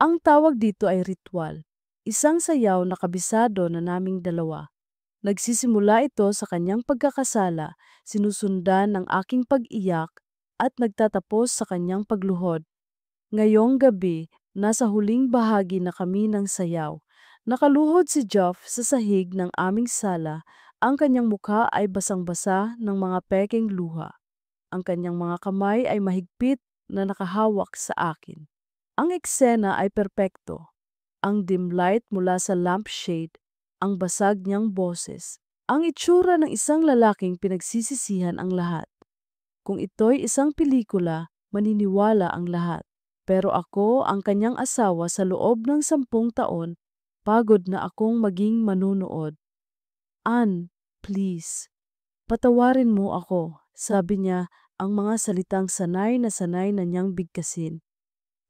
Ang tawag dito ay ritual, isang sayaw na kabisado na naming dalawa. Nagsisimula ito sa kanyang pagkakasala, sinusundan ng aking pag-iyak at nagtatapos sa kanyang pagluhod. Ngayong gabi, nasa huling bahagi na kami ng sayaw. Nakaluhod si Jeff sa sahig ng aming sala. Ang kanyang mukha ay basang-basa ng mga pekeng luha. Ang kanyang mga kamay ay mahigpit na nakahawak sa akin. Ang eksena ay perpekto. Ang dim light mula sa lampshade, ang basag niyang boses, ang itsura ng isang lalaking pinagsisisihan ang lahat. Kung ito'y isang pelikula, maniniwala ang lahat. Pero ako, ang kanyang asawa sa loob ng 10 taon, pagod na akong maging manunood. Ann, please, patawarin mo ako, sabi niya, ang mga salitang sanay na niyang bigkasin.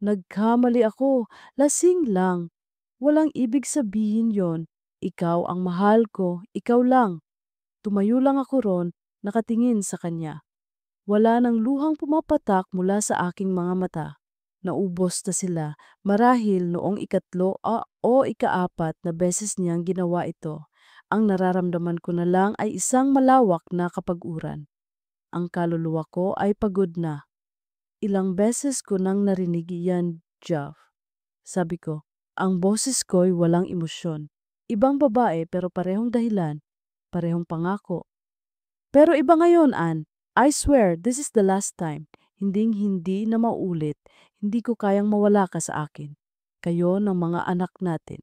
Nagkamali ako, lasing lang. Walang ibig sabihin yon. Ikaw ang mahal ko, ikaw lang. Tumayo lang ako ron, nakatingin sa kanya. Wala nang luhang pumapatak mula sa aking mga mata. Naubos na sila, marahil noong ikatlo o ikaapat na beses niyang ginawa ito. Ang nararamdaman ko na lang ay isang malawak na kapag-uran. Ang kaluluwa ko ay pagod na. Ilang beses ko nang narinig iyan, Jeff. Sabi ko, ang boses ko'y walang emosyon. Ibang babae pero parehong dahilan, parehong pangako. Pero iba ngayon, Ann. I swear, this is the last time. Hinding-hindi na maulit. Hindi ko kayang mawala ka sa akin. Kayo ng mga anak natin.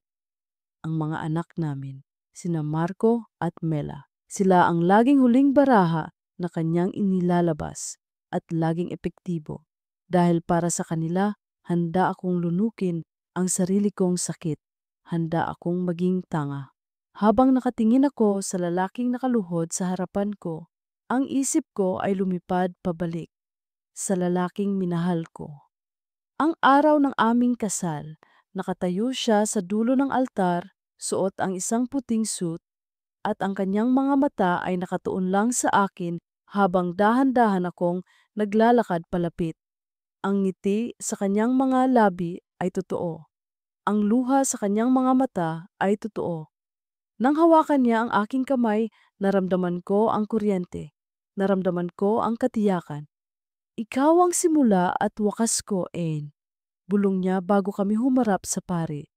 Ang mga anak namin, sina Marco at Mela. Sila ang laging huling baraha na kanyang inilalabas at laging epektibo. Dahil para sa kanila, handa akong lunukin ang sarili kong sakit. Handa akong maging tanga. Habang nakatingin ako sa lalaking nakaluhod sa harapan ko, ang isip ko ay lumipad pabalik sa lalaking minahal ko. Ang araw ng aming kasal, nakatayo siya sa dulo ng altar, suot ang isang puting suit, at ang kanyang mga mata ay nakatuon lang sa akin habang dahan-dahan akong naglalakad palapit. Ang ngiti sa kanyang mga labi ay totoo. Ang luha sa kanyang mga mata ay totoo. Nang hawakan niya ang aking kamay, naramdaman ko ang kuryente. Naramdaman ko ang katiyakan. Ikaw ang simula at wakas ko, Anne. Bulong niya bago kami humarap sa pari.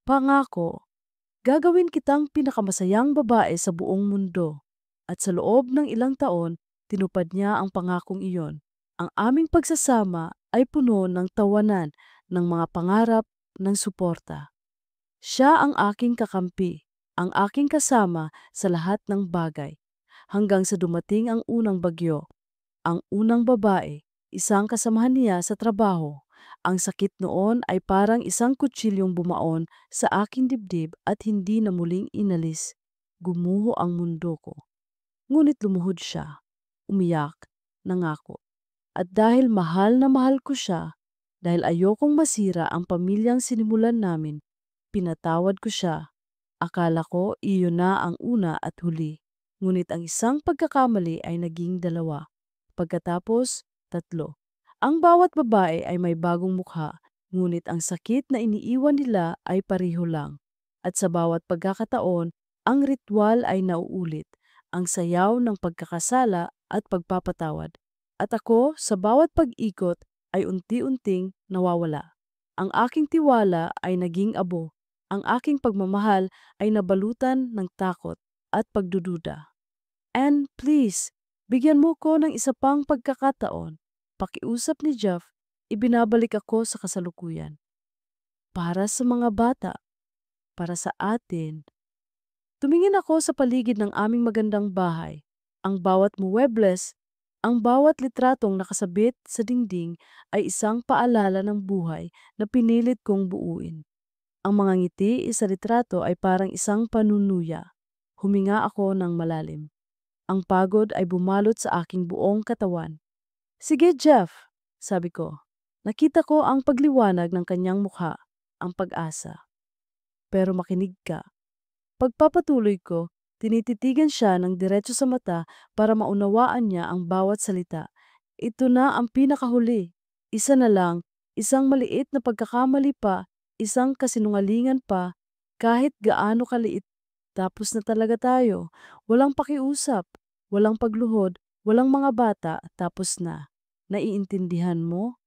Pangako, gagawin kitang pinakamasayang babae sa buong mundo. At sa loob ng ilang taon, tinupad niya ang pangakong iyon. Ang aming pagsasama ay puno ng tawanan, ng mga pangarap, ng suporta. Siya ang aking kakampi, ang aking kasama sa lahat ng bagay. Hanggang sa dumating ang unang bagyo, ang unang babae, isang kasamahan niya sa trabaho. Ang sakit noon ay parang isang kutsilyong bumaon sa aking dibdib at hindi na muling inalis. Gumuho ang mundo ko. Ngunit lumuhod siya, umiyak, nangako. At dahil mahal na mahal ko siya, dahil ayokong masira ang pamilyang sinimulan namin, pinatawad ko siya. Akala ko iyon na ang una at huli. Ngunit ang isang pagkakamali ay naging dalawa. Pagkatapos, tatlo. Ang bawat babae ay may bagong mukha, ngunit ang sakit na iniiwan nila ay pareho lang. At sa bawat pagkakataon, ang ritual ay nauulit, ang sayaw ng pagkakasala at pagpapatawad. At ako, sa bawat pag-ikot, ay unti-unting nawawala. Ang aking tiwala ay naging abo. Ang aking pagmamahal ay nabalutan ng takot at pagdududa. And please, bigyan mo ko ng isa pang pagkakataon. Pakiusap ni Jeff, ibinabalik ako sa kasalukuyan. Para sa mga bata, para sa atin. Tumingin ako sa paligid ng aming magandang bahay. Ang bawat muebles, ang bawat litratong nakasabit sa dingding ay isang paalala ng buhay na pinilit kong buuin. Ang mga ngiti sa litrato ay parang isang panunuya. Huminga ako ng malalim. Ang pagod ay bumalot sa aking buong katawan. Sige, Jeff, sabi ko. Nakita ko ang pagliwanag ng kanyang mukha, ang pag-asa. Pero makinig ka. Pagpapatuloy ko, tinititigan siya ng diretso sa mata para maunawaan niya ang bawat salita. Ito na ang pinakahuli. Isa na lang, isang maliit na pagkakamali pa, isang kasinungalingan pa, kahit gaano kaliit. Tapos na talaga tayo. Walang pakiusap, walang pagluhod, walang mga bata, tapos na. Naiintindihan mo?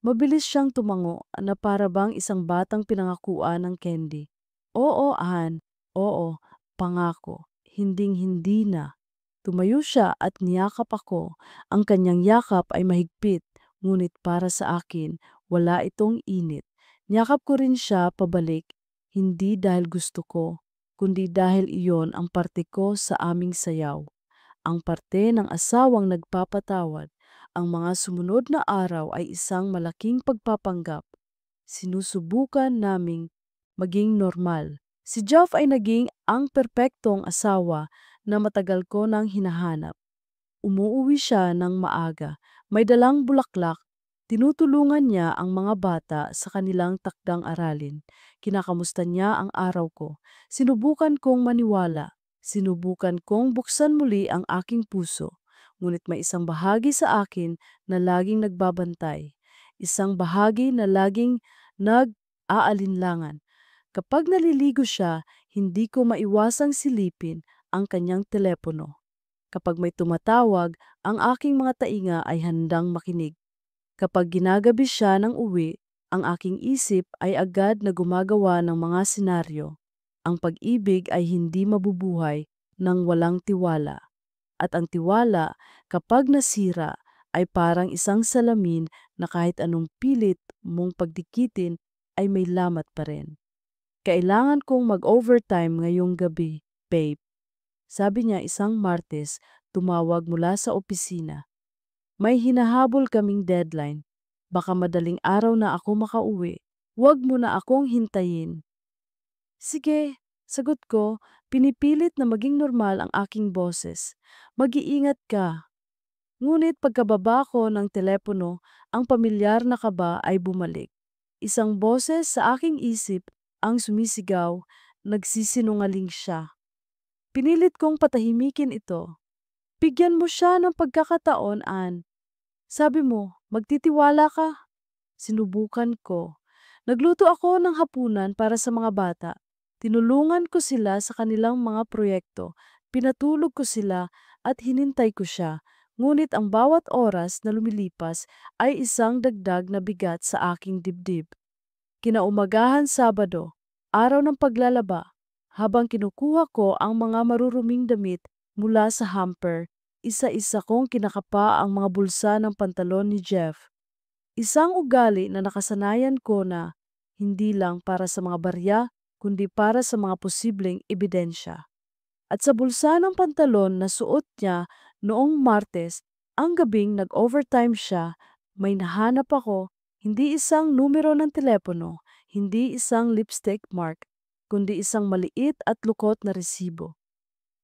Mabilis siyang tumango na para bang isang batang pinangakuan ng candy. Oo, Ann. Oo, pangako. Hinding-hindi na. Tumayo siya at niyakap ako. Ang kanyang yakap ay mahigpit, ngunit para sa akin, wala itong init. Niyakap ko rin siya pabalik, hindi dahil gusto ko, kundi dahil iyon ang parte ko sa aming sayaw. Ang parte ng asawang nagpapatawad. Ang mga sumunod na araw ay isang malaking pagpapanggap. Sinusubukan naming maging normal. Si Jeff ay naging ang perpektong asawa na matagal ko nang hinahanap. Umuuwi siya ng maaga, may dalang bulaklak, tinutulungan niya ang mga bata sa kanilang takdang aralin. Kinakamusta niya ang araw ko. Sinubukan kong maniwala, sinubukan kong buksan muli ang aking puso. Ngunit may isang bahagi sa akin na laging nagbabantay. Isang bahagi na laging nag-aalinlangan. Kapag naliligo siya, hindi ko maiwasang silipin ang kanyang telepono. Kapag may tumatawag, ang aking mga tainga ay handang makinig. Kapag ginagabi siya ng uwi, ang aking isip ay agad na gumagawa ng mga senaryo. Ang pag-ibig ay hindi mabubuhay nang walang tiwala. At ang tiwala, kapag nasira, ay parang isang salamin na kahit anong pilit mong pagdikitin ay may lamat pa rin. Kailangan kong mag-overtime ngayong gabi, babe. Sabi niya isang Martes, tumawag mula sa opisina. May hinahabol kaming deadline. Baka madaling araw na ako makauwi. Huwag mo na akong hintayin. Sige, sagot ko, pinipilit na maging normal ang aking boses. Mag-iingat ka. Ngunit pagkababa ko ng telepono, ang pamilyar na kaba ay bumalik. Isang boses sa aking isip ang sumisigaw, nagsisinungaling siya. Pinilit kong patahimikin ito. Bigyan mo siya ng pagkakataon, Ann. Sabi mo, magtitiwala ka. Sinubukan ko. Nagluto ako ng hapunan para sa mga bata. Tinulungan ko sila sa kanilang mga proyekto. Pinatulog ko sila at hinintay ko siya. Ngunit ang bawat oras na lumilipas ay isang dagdag na bigat sa aking dibdib. Kinaumagahan Sabado, araw ng paglalaba, habang kinukuha ko ang mga maruruming damit mula sa hamper, isa-isa kong kinakapa ang mga bulsa ng pantalon ni Jeff. Isang ugali na nakasanayan ko na hindi lang para sa mga barya, kundi para sa mga posibleng ebidensya. At sa bulsa ng pantalon na suot niya noong Martes, ang gabing nag-overtime siya, may nahanap ako, hindi isang numero ng telepono, hindi isang lipstick mark, kundi isang maliit at lukot na resibo.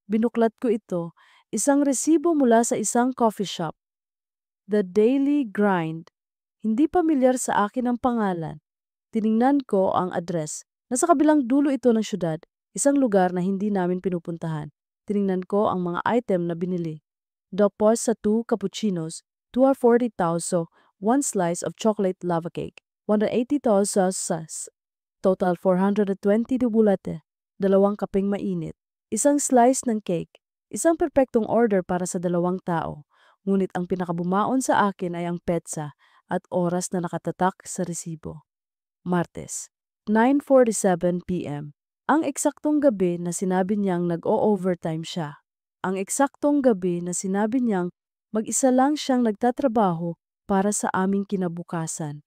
Binuklat ko ito, isang resibo mula sa isang coffee shop. The Daily Grind. Hindi pamilyar sa akin ang pangalan. Tiningnan ko ang address. Nasa kabilang dulo ito ng syudad, isang lugar na hindi namin pinupuntahan. Tiningnan ko ang mga item na binili. Dopos sa 2 cappuccinos, 240 tauso, 1 slice of chocolate lava cake, 180 tausos, total 420 de bulate, 2 kapeng mainit, isang slice ng cake, isang perpektong order para sa 2 tao. Ngunit ang pinakabumaon sa akin ay ang petsa at oras na nakatatak sa resibo. Martes, 9:47 p.m. Ang eksaktong gabi na sinabi niyang nag-o-overtime siya. Ang eksaktong gabi na sinabi niyang mag-isa lang siyang nagtatrabaho para sa aming kinabukasan.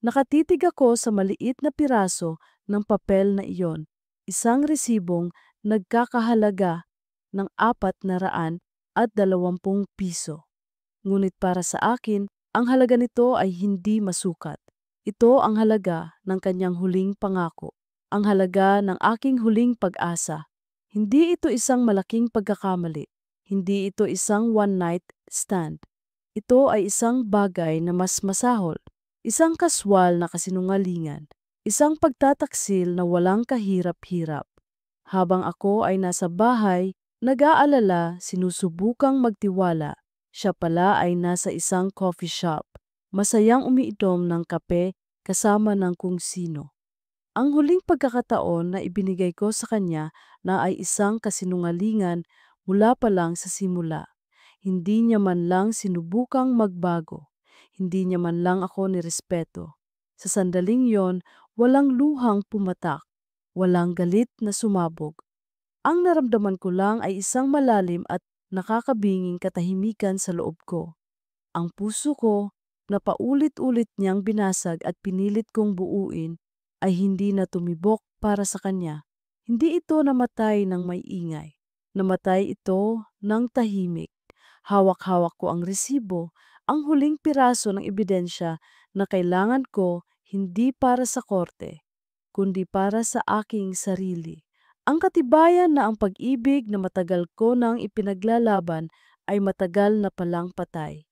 Nakatitig ako sa maliit na piraso ng papel na iyon, isang resibong nagkakahalaga ng 420 piso. Ngunit para sa akin, ang halaga nito ay hindi masukat. Ito ang halaga ng kanyang huling pangako, ang halaga ng aking huling pag-asa. Hindi ito isang malaking pagkakamali, hindi ito isang one-night stand. Ito ay isang bagay na mas masahol, isang kaswal na kasinungalingan, isang pagtataksil na walang kahirap-hirap. Habang ako ay nasa bahay, nag-aalala, sinusubukang magtiwala. Siya pala ay nasa isang coffee shop, masayang umiinom ng kape kasama ng kung sino. Ang huling pagkakataon na ibinigay ko sa kanya na ay isang kasinungalingan mula pa lang sa simula. Hindi niya man lang sinubukang magbago. Hindi niya man lang ako nirespeto. Sa sandaling yon, walang luhang pumatak. Walang galit na sumabog. Ang naramdaman ko lang ay isang malalim at nakakabinging katahimikan sa loob ko. Ang puso ko, na paulit-ulit niyang binasag at pinilit kong buuin, ay hindi na tumibok para sa kanya. Hindi ito namatay ng may ingay. Namatay ito ng tahimik. Hawak-hawak ko ang resibo, ang huling piraso ng ebidensya na kailangan ko hindi para sa korte, kundi para sa aking sarili. Ang katibayan na ang pag-ibig na matagal ko nang ipinaglalaban ay matagal na palang patay.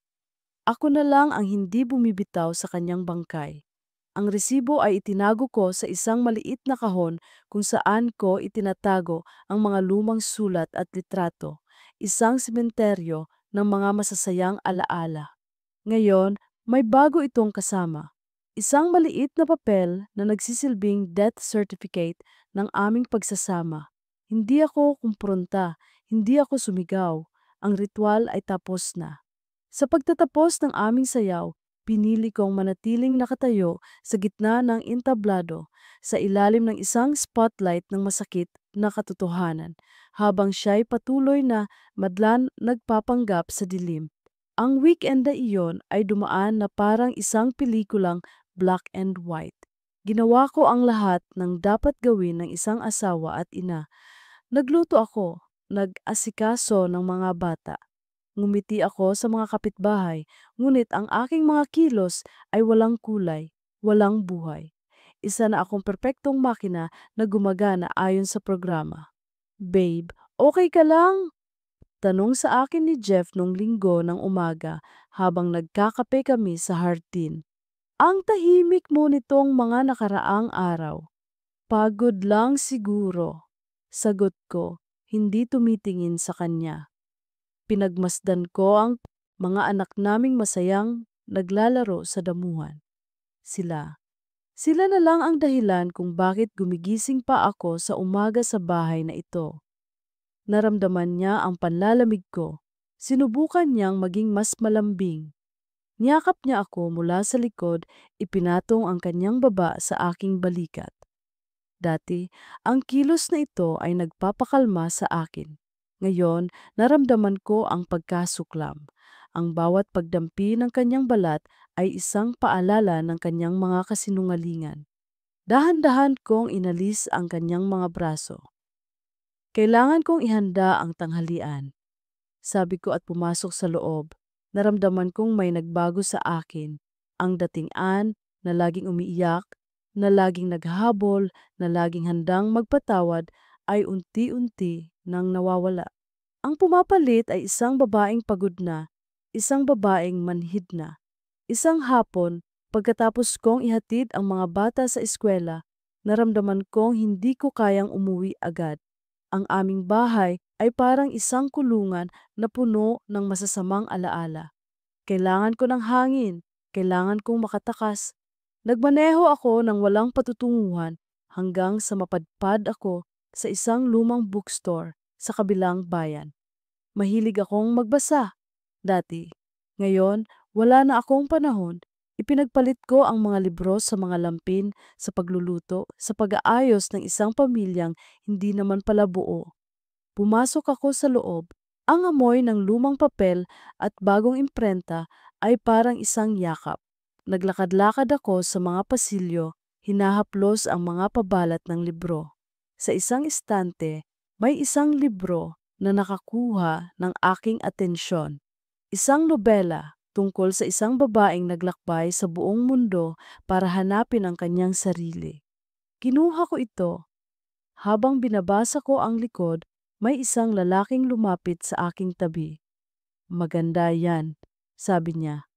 Ako na lang ang hindi bumibitaw sa kanyang bangkay. Ang resibo ay itinago ko sa isang maliit na kahon kung saan ko itinatago ang mga lumang sulat at litrato, isang sementeryo ng mga masasayang alaala. Ngayon, may bago itong kasama. Isang maliit na papel na nagsisilbing death certificate ng aming pagsasama. Hindi ako kumpronta, hindi ako sumigaw. Ang ritual ay tapos na. Sa pagtatapos ng aming sayaw, pinili kong manatiling nakatayo sa gitna ng entablado sa ilalim ng isang spotlight ng masakit na katotohanan habang siya'y patuloy na madlan nagpapanggap sa dilim. Ang weekend na iyon ay dumaan na parang isang pelikulang black and white. Ginawa ko ang lahat ng dapat gawin ng isang asawa at ina. Nagluto ako, nag-asikaso ng mga bata. Ngumiti ako sa mga kapitbahay, ngunit ang aking mga kilos ay walang kulay, walang buhay. Isa na akong perpektong makina na gumagana ayon sa programa. Babe, okay ka lang? Tanong sa akin ni Jeff nung linggo ng umaga habang nagkakape kami sa hardin. Ang tahimik mo nitong mga nakaraang araw. Pagod lang siguro. Sagot ko, hindi tumitingin sa kanya. Pinagmasdan ko ang mga anak naming masayang naglalaro sa damuhan. Sila. Sila na lang ang dahilan kung bakit gumigising pa ako sa umaga sa bahay na ito. Naramdaman niya ang panlalamig ko. Sinubukan niyang maging mas malambing. Niyakap niya ako mula sa likod, ipinatong ang kanyang baba sa aking balikat. Dati, ang kilos na ito ay nagpapakalma sa akin. Ngayon, naramdaman ko ang pagkasuklam. Ang bawat pagdampi ng kanyang balat ay isang paalala ng kanyang mga kasinungalingan. Dahan-dahan kong inalis ang kanyang mga braso. Kailangan kong ihanda ang tanghalian, sabi ko at pumasok sa loob. Naramdaman kong may nagbago sa akin. Ang datingan na laging umiiyak, na laging naghahabol, na laging handang magpatawad ay unti-unti nang nawawala. Ang pumapalit ay isang babaeng pagod na, isang babaeng manhid na. Isang hapon, pagkatapos kong ihatid ang mga bata sa eskwela, naramdaman kong hindi ko kayang umuwi agad. Ang aming bahay ay parang isang kulungan na puno ng masasamang alaala. Kailangan ko ng hangin, kailangan kong makatakas. Nagmaneho ako ng walang patutunguhan hanggang sa mapadpad ako sa isang lumang bookstore sa kabilang bayan. Mahilig akong magbasa dati. Ngayon, wala na akong panahon. Ipinagpalit ko ang mga libro sa mga lampin, sa pagluluto, sa pag-aayos ng isang pamilyang hindi naman pala buo. Pumasok ako sa loob. Ang amoy ng lumang papel at bagong imprenta ay parang isang yakap. Naglakad-lakad ako sa mga pasilyo, hinahaplos ang mga pabalat ng libro. Sa isang estante, may isang libro na nakakuha ng aking atensyon. Isang nobela tungkol sa isang babaeng naglakbay sa buong mundo para hanapin ang kanyang sarili. Kinuha ko ito. Habang binabasa ko ang likod, may isang lalaking lumapit sa aking tabi. Maganda yan, sabi niya.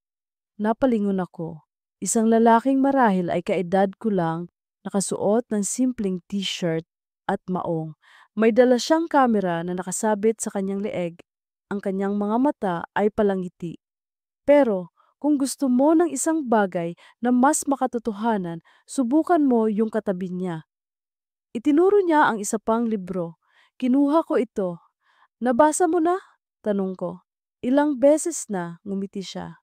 Napalingon ako. Isang lalaking marahil ay kaedad ko lang, nakasuot ng simpleng t-shirt at maong. May dala siyang kamera na nakasabit sa kanyang leeg. Ang kanyang mga mata ay palangiti. Pero Kung gusto mo ng isang bagay na mas makatotohanan, subukan mo yung katabi niya. Itinuro niya ang isa pang libro. Kinuha ko ito. Nabasa mo na? Tanong ko. Ilang beses na ngumiti siya.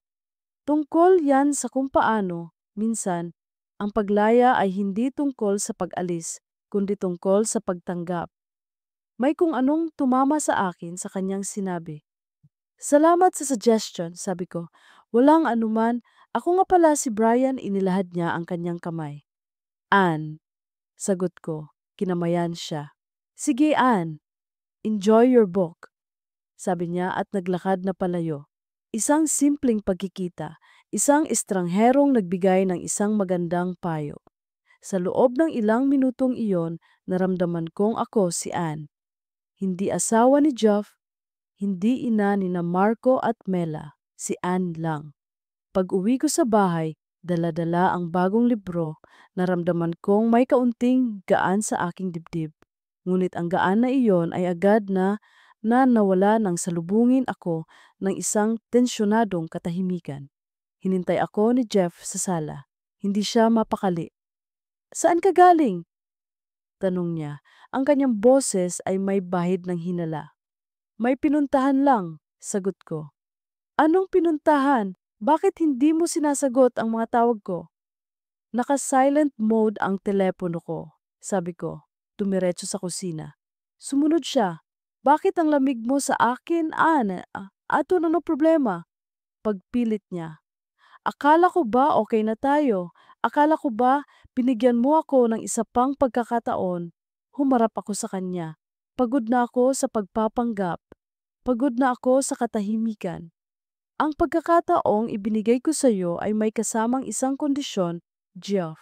Tungkol yan sa kung paano, minsan, ang paglaya ay hindi tungkol sa pag-alis, kundi tungkol sa pagtanggap. May kung anong tumama sa akin sa kanyang sinabi. Salamat sa suggestion, sabi ko. Walang anuman, ako nga pala si Brian, inilahad niya ang kanyang kamay. Ann, sagot ko, kinamayan siya. Sige Ann, enjoy your book, sabi niya at naglakad na palayo. Isang simpleng pagkikita, isang estrangherong nagbigay ng isang magandang payo. Sa loob ng ilang minutong iyon, naramdaman kong ako si Ann. Hindi asawa ni Jeff, hindi ina ni na Marco at Mela, si Ann lang. Pag-uwi ko sa bahay, dala-dala ang bagong libro, naramdaman kong may kaunting gaan sa aking dibdib. Ngunit ang gaan na iyon ay agad na nawala nang salubungin ako ng isang tensyonadong katahimikan. Hinintay ako ni Jeff sa sala. Hindi siya mapakali. Saan ka galing? Tanong niya. Ang kanyang boses ay may bahid ng hinala. May pinuntahan lang, sagot ko. Anong pinuntahan? Bakit hindi mo sinasagot ang mga tawag ko? Naka-silent mode ang telepono ko, sabi ko. Tumiretso sa kusina. Sumunod siya. Bakit ang lamig mo sa akin, Ann? Ato ano problema? Pagpilit niya. Akala ko ba okay na tayo? Akala ko ba binigyan mo ako ng isa pang pagkakataon? Humarap ako sa kanya. Pagod na ako sa pagpapanggap. Pagod na ako sa katahimikan. Ang pagkakataong ibinigay ko sa iyo ay may kasamang isang kondisyon, Geoff.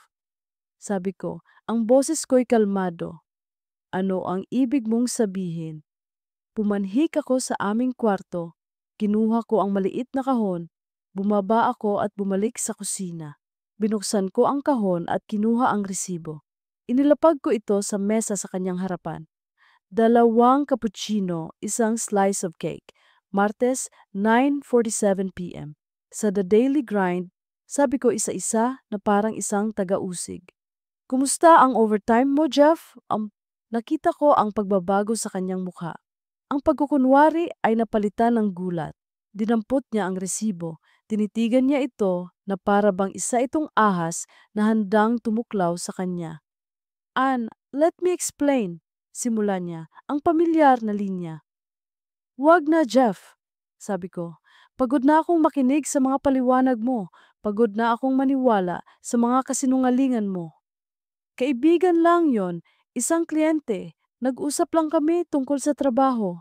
Sabi ko, ang boses ko'y kalmado. Ano ang ibig mong sabihin? Pumanhik ako sa aming kwarto. Kinuha ko ang maliit na kahon. Bumaba ako at bumalik sa kusina. Binuksan ko ang kahon at kinuha ang resibo. Inilapag ko ito sa mesa sa kanyang harapan. 2 cappuccino, isang slice of cake. Martes, 9:47 p.m. Sa The Daily Grind, sabi ko isa-isa na parang isang taga-usig. Kumusta ang overtime mo, Jeff? Nakita ko ang pagbabago sa kanyang mukha. Ang pagkukunwari ay napalitan ng gulat. Dinampot niya ang resibo. Tinitigan niya ito na para bang isa itong ahas na handang tumuklaw sa kanya. Ann, let me explain. Simula niya, ang pamilyar na linya. Wag na, Jeff, sabi ko. Pagod na akong makinig sa mga paliwanag mo. Pagod na akong maniwala sa mga kasinungalingan mo. Kaibigan lang yon, isang kliyente. Nag-usap lang kami tungkol sa trabaho.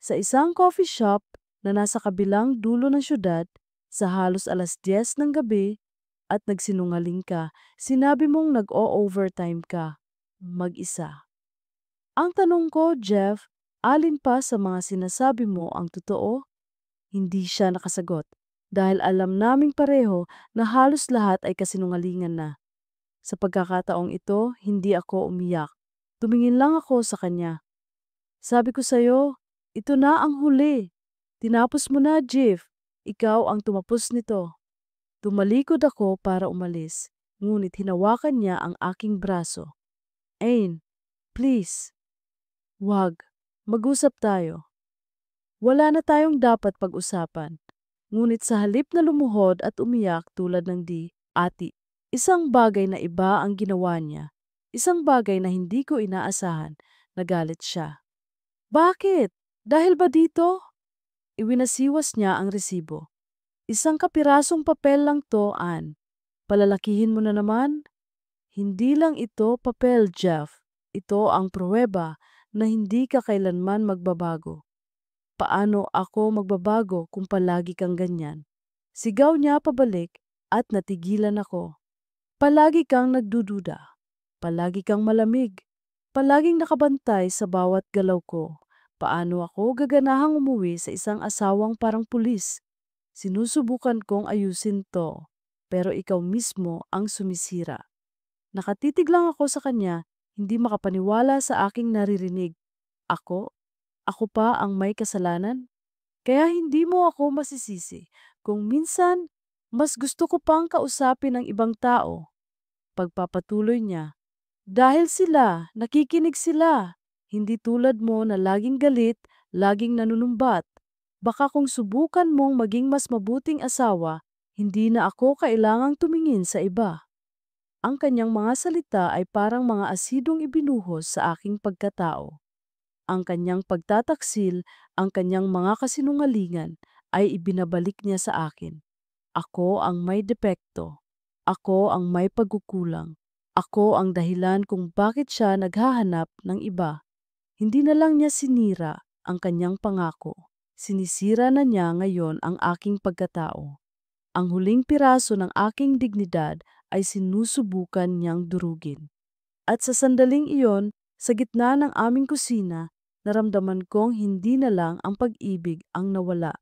Sa isang coffee shop na nasa kabilang dulo ng syudad, sa halos 10:00 ng gabi, at nagsinungaling ka, sinabi mong nag-o-overtime ka. Mag-isa. Ang tanong ko, Jeff, alin pa sa mga sinasabi mo ang totoo? Hindi siya nakasagot dahil alam naming pareho na halos lahat ay kasinungalingan na. Sa pagkakataong ito, hindi ako umiyak. Tumingin lang ako sa kanya. Sabi ko sa'yo, ito na ang huli. Tinapos mo na, Jeff. Ikaw ang tumapos nito. Tumalikod ako para umalis, ngunit hinawakan niya ang aking braso. Ain, please. Wag, mag-usap tayo. Wala na tayong dapat pag-usapan. Ngunit sa halip na lumuhod at umiyak tulad ng ati, isang bagay na iba ang ginawa niya. Isang bagay na hindi ko inaasahan. Nagalit siya. Bakit? Dahil ba dito? Iwinasiwas niya ang resibo. Isang kapirasong papel lang to, Ann. Palalakihin mo na naman? Hindi lang ito papel, Jeff. Ito ang pruweba na hindi ka kailanman magbabago. Paano ako magbabago kung palagi kang ganyan? Sigaw niya pabalik at natigilan ako. Palagi kang nagdududa. Palagi kang malamig. Palaging nakabantay sa bawat galaw ko. Paano ako gaganahang umuwi sa isang asawang parang pulis? Sinusubukan kong ayusin to, pero ikaw mismo ang sumisira. Nakatitig lang ako sa kanya, hindi makapaniwala sa aking naririnig. Ako? Ako pa ang may kasalanan? Kaya hindi mo ako masisisi kung minsan Mas gusto ko pang kausapin ang ibang tao, pagpapatuloy niya. Dahil sila, nakikinig sila. Hindi tulad mo na laging galit, laging nanunumbat. Baka kung subukan mong maging mas mabuting asawa, hindi na ako kailangang tumingin sa iba. Ang kanyang mga salita ay parang mga asidong ibinuhos sa aking pagkatao. Ang kanyang pagtataksil, ang kanyang mga kasinungalingan ay ibinabalik niya sa akin. Ako ang may depekto. Ako ang may pagkukulang. Ako ang dahilan kung bakit siya naghahanap ng iba. Hindi na lang niya sinira ang kanyang pangako. Sinisira na niya ngayon ang aking pagkatao. Ang huling piraso ng aking dignidad ay sinusubukan niyang durugin. At sa sandaling iyon, sa gitna ng aming kusina, naramdaman kong hindi na lang ang pag-ibig ang nawala,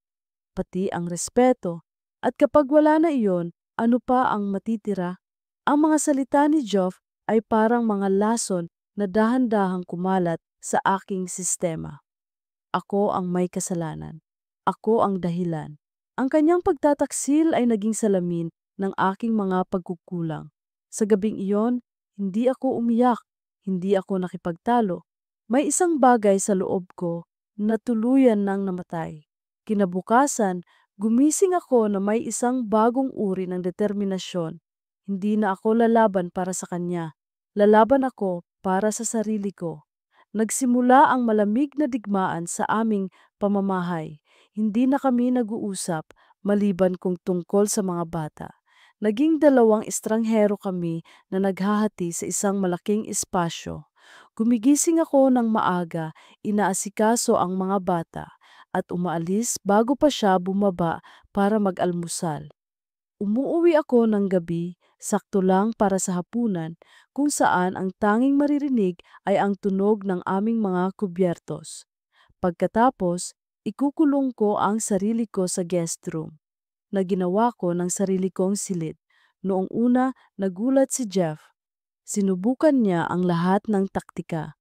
pati ang respeto. At kapag wala na iyon, ano pa ang matitira? Ang mga salita ni Joff ay parang mga lason na dahan-dahang kumalat sa aking sistema. Ako ang may kasalanan. Ako ang dahilan. Ang kanyang pagtataksil ay naging salamin ng aking mga pagkukulang. Sa gabing iyon, hindi ako umiyak, hindi ako nakipagtalo. May isang bagay sa loob ko na tuluyan nang namatay. Kinabukasan, gumising ako na may isang bagong uri ng determinasyon. Hindi na ako lalaban para sa kanya. Lalaban ako para sa sarili ko. Nagsimula ang malamig na digmaan sa aming pamamahay. Hindi na kami nag-uusap maliban kung tungkol sa mga bata. Naging dalawang estranghero kami na naghahati sa isang malaking espasyo. Gumigising ako ng maaga, inaasikaso ang mga bata, at umaalis bago pa siya bumaba para mag-almusal. Umuuwi ako ng gabi, sakto lang para sa hapunan, kung saan ang tanging maririnig ay ang tunog ng aming mga kubyertos. Pagkatapos, ikukulong ko ang sarili ko sa guest room, na ginawa ko ng sarili kong silid. Noong una, nagulat si Jeff. Sinubukan niya ang lahat ng taktika,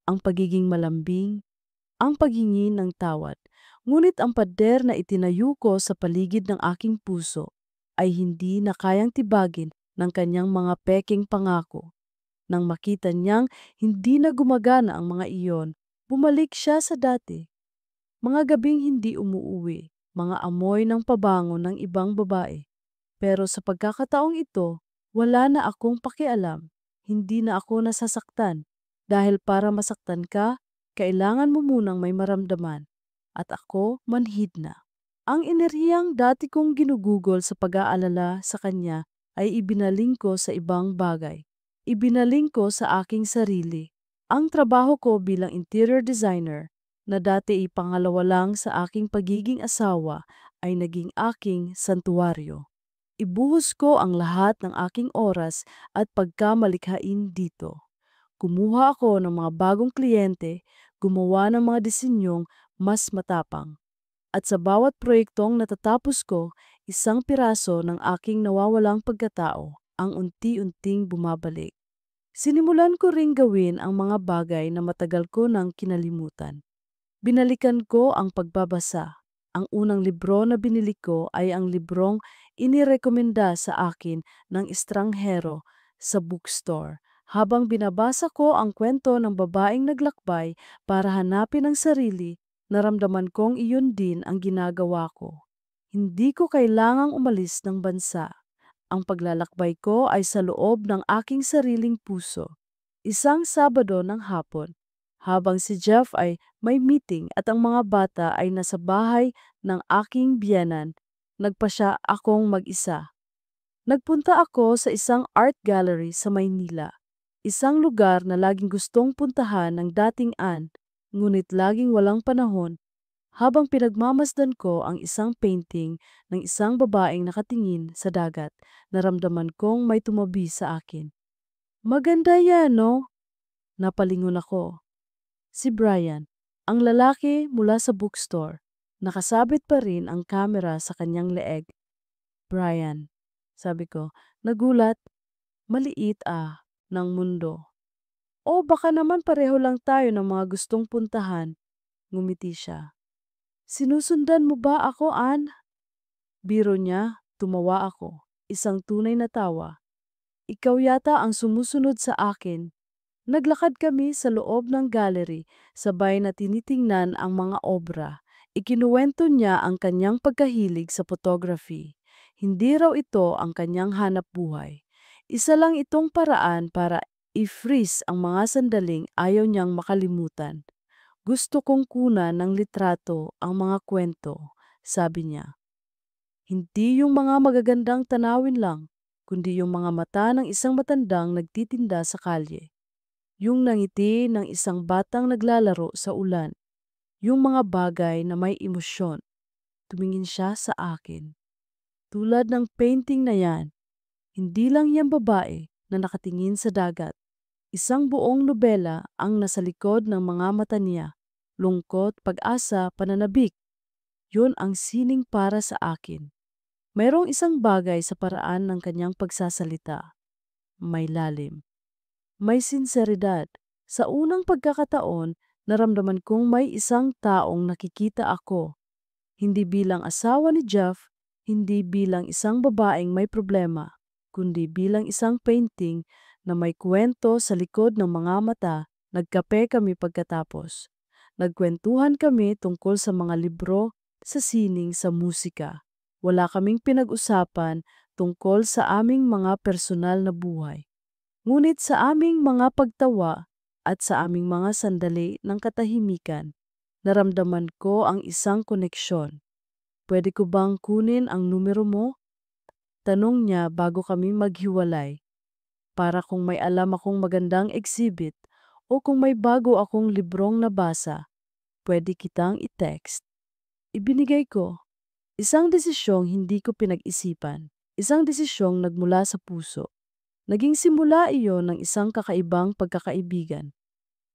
ang pagiging malambing, ang paghingi ng tawad. Ngunit ang pader na itinayo ko sa paligid ng aking puso ay hindi na kayang tibagin ng kanyang mga peking pangako. Nang makita niyang hindi na gumagana ang mga iyon, bumalik siya sa dati. Mga gabing hindi umuuwi, mga amoy ng pabango ng ibang babae. Pero sa pagkakataong ito, wala na akong pakialam. Hindi na ako nasasaktan. Dahil para masaktan ka, kailangan mo munang may maramdaman. At ako manhid na. Ang enerhiyang dati kong ginugugol sa pag-aalala sa kanya ay ibinaling ko sa ibang bagay. Ibinaling ko sa aking sarili. Ang trabaho ko bilang interior designer na dati ipangalawa lang sa aking pagiging asawa ay naging aking santuwaryo. Ibuhos ko ang lahat ng aking oras at pagkamalikhain dito. Kumuha ako ng mga bagong kliyente, gumawa ng mga disenyong mas matapang. At sa bawat proyektong natatapos ko, isang piraso ng aking nawawalang pagkatao ang unti-unting bumabalik. Sinimulan ko ring gawin ang mga bagay na matagal ko nang kinalimutan. Binalikan ko ang pagbabasa. Ang unang libro na binili ko ay ang librong inirekomenda sa akin ng estranghero sa bookstore. Habang binabasa ko ang kwento ng babaeng naglakbay para hanapin ang sarili, naramdaman kong iyon din ang ginagawa ko. Hindi ko kailangang umalis ng bansa. Ang paglalakbay ko ay sa loob ng aking sariling puso. Isang Sabado ng hapon, habang si Jeff ay may meeting at ang mga bata ay nasa bahay ng aking biyenan, nagpasya akong mag-isa. Nagpunta ako sa isang art gallery sa Maynila, isang lugar na laging gustong puntahan ng dating Ann, ngunit laging walang panahon. Habang pinagmamasdan ko ang isang painting ng isang babaeng nakatingin sa dagat, naramdaman kong may tumabi sa akin. Maganda yan, no? Napalingon ako. Si Brian, ang lalaki mula sa bookstore. Nakasabit pa rin ang kamera sa kanyang leeg. Brian, sabi ko, nagulat, maliit ng mundo. O baka naman pareho lang tayo ng mga gustong puntahan. Ngumiti siya. Sinusundan mo ba ako, Ann? Biro niya, Tumawa ako, isang tunay na tawa. Ikaw yata ang sumusunod sa akin. Naglakad kami sa loob ng gallery, sabay na tinitingnan ang mga obra. Ikinuwento niya ang kanyang pagkahilig sa photography. Hindi raw ito ang kanyang hanap buhay. Isa lang itong paraan para i-freeze ang mga sandaling ayaw niyang makalimutan. Gusto kong kunan ng litrato ang mga kwento, sabi niya. Hindi yung mga magagandang tanawin lang, kundi yung mga mata ng isang matandang nagtitinda sa kalye. Yung nangiti ng isang batang naglalaro sa ulan. Yung mga bagay na may emosyon. Tumingin siya sa akin. Tulad ng painting na yan, hindi lang yan babae na nakatingin sa dagat. Isang buong nobela ang nasa likod ng mga mata niya. Lungkot, pag-asa, pananabik. Yun ang sining para sa akin. Mayroong isang bagay sa paraan ng kanyang pagsasalita. May lalim. May sinseridad. Sa unang pagkakataon, naramdaman kong may isang taong nakikita ako. Hindi bilang asawa ni Jeff, hindi bilang isang babaeng may problema, kundi bilang isang painting na may kwento sa likod ng mga mata. Nagkape kami pagkatapos. Nagkwentuhan kami tungkol sa mga libro, sa sining, sa musika. Wala kaming pinag-usapan tungkol sa aming mga personal na buhay. Ngunit sa aming mga pagtawa at sa aming mga sandali ng katahimikan, naramdaman ko ang isang koneksyon. Pwede ko bang kunin ang numero mo? Tanong niya bago kami maghiwalay. Para kung may alam akong magandang exhibit o kung may bago akong librong nabasa, pwede kitang i-text. Ibinigay ko. Isang desisyong hindi ko pinag-isipan. Isang desisyong nagmula sa puso. Naging simula iyon ng isang kakaibang pagkakaibigan.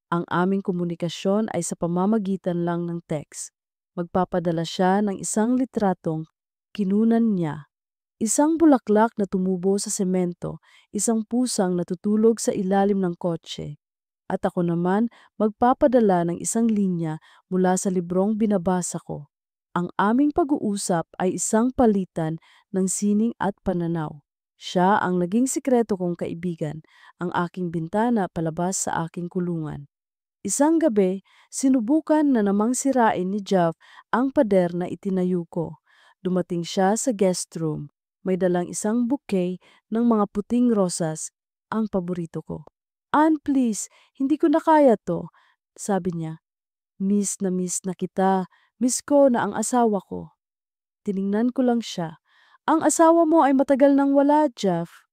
Ang aming komunikasyon ay sa pamamagitan lang ng text. Magpapadala siya ng isang litratong kinunan niya. Isang bulaklak na tumubo sa semento, isang pusang natutulog sa ilalim ng kotse. At ako naman magpapadala ng isang linya mula sa librong binabasa ko. Ang aming pag-uusap ay isang palitan ng sining at pananaw. Siya ang naging sikreto kong kaibigan, ang aking bintana palabas sa aking kulungan. Isang gabi, sinubukan na namang sirain ni Jeff ang pader na itinayo ko. Dumating siya sa guest room. May dalang isang bouquet ng mga puting rosas, ang paborito ko. Ann, please, hindi ko na kaya to, sabi niya. Miss na kita, miss ko na ang asawa ko. Tiningnan ko lang siya. Ang asawa mo ay matagal nang wala, Jeff.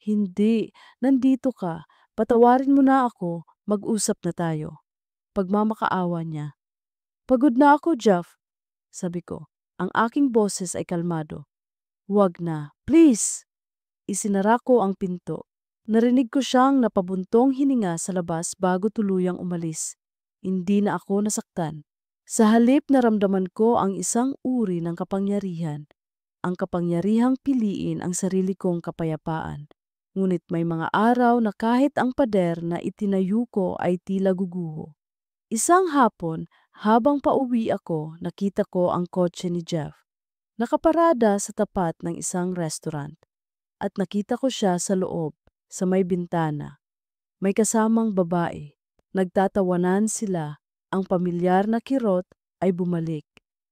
Hindi, nandito ka. Patawarin mo na ako, mag-usap na tayo. Pagmamakaawa niya. Pagod na ako, Jeff, sabi ko. Ang aking boses ay kalmado. Huwag na, please. Isinara ko ang pinto. Narinig ko siyang napabuntong hininga sa labas bago tuluyang umalis. Hindi na ako nasaktan. Sa halip naramdaman ko ang isang uri ng kapangyarihan. Ang kapangyarihang piliin ang sarili kong kapayapaan. Ngunit may mga araw na kahit ang pader na itinayo ko ay tila guguho. Isang hapon, habang pauwi ako, nakita ko ang kotse ni Jeff. Nakaparada sa tapat ng isang restaurant. At nakita ko siya sa loob, sa may bintana. May kasamang babae. Nagtatawanan sila. Ang pamilyar na kirot ay bumalik.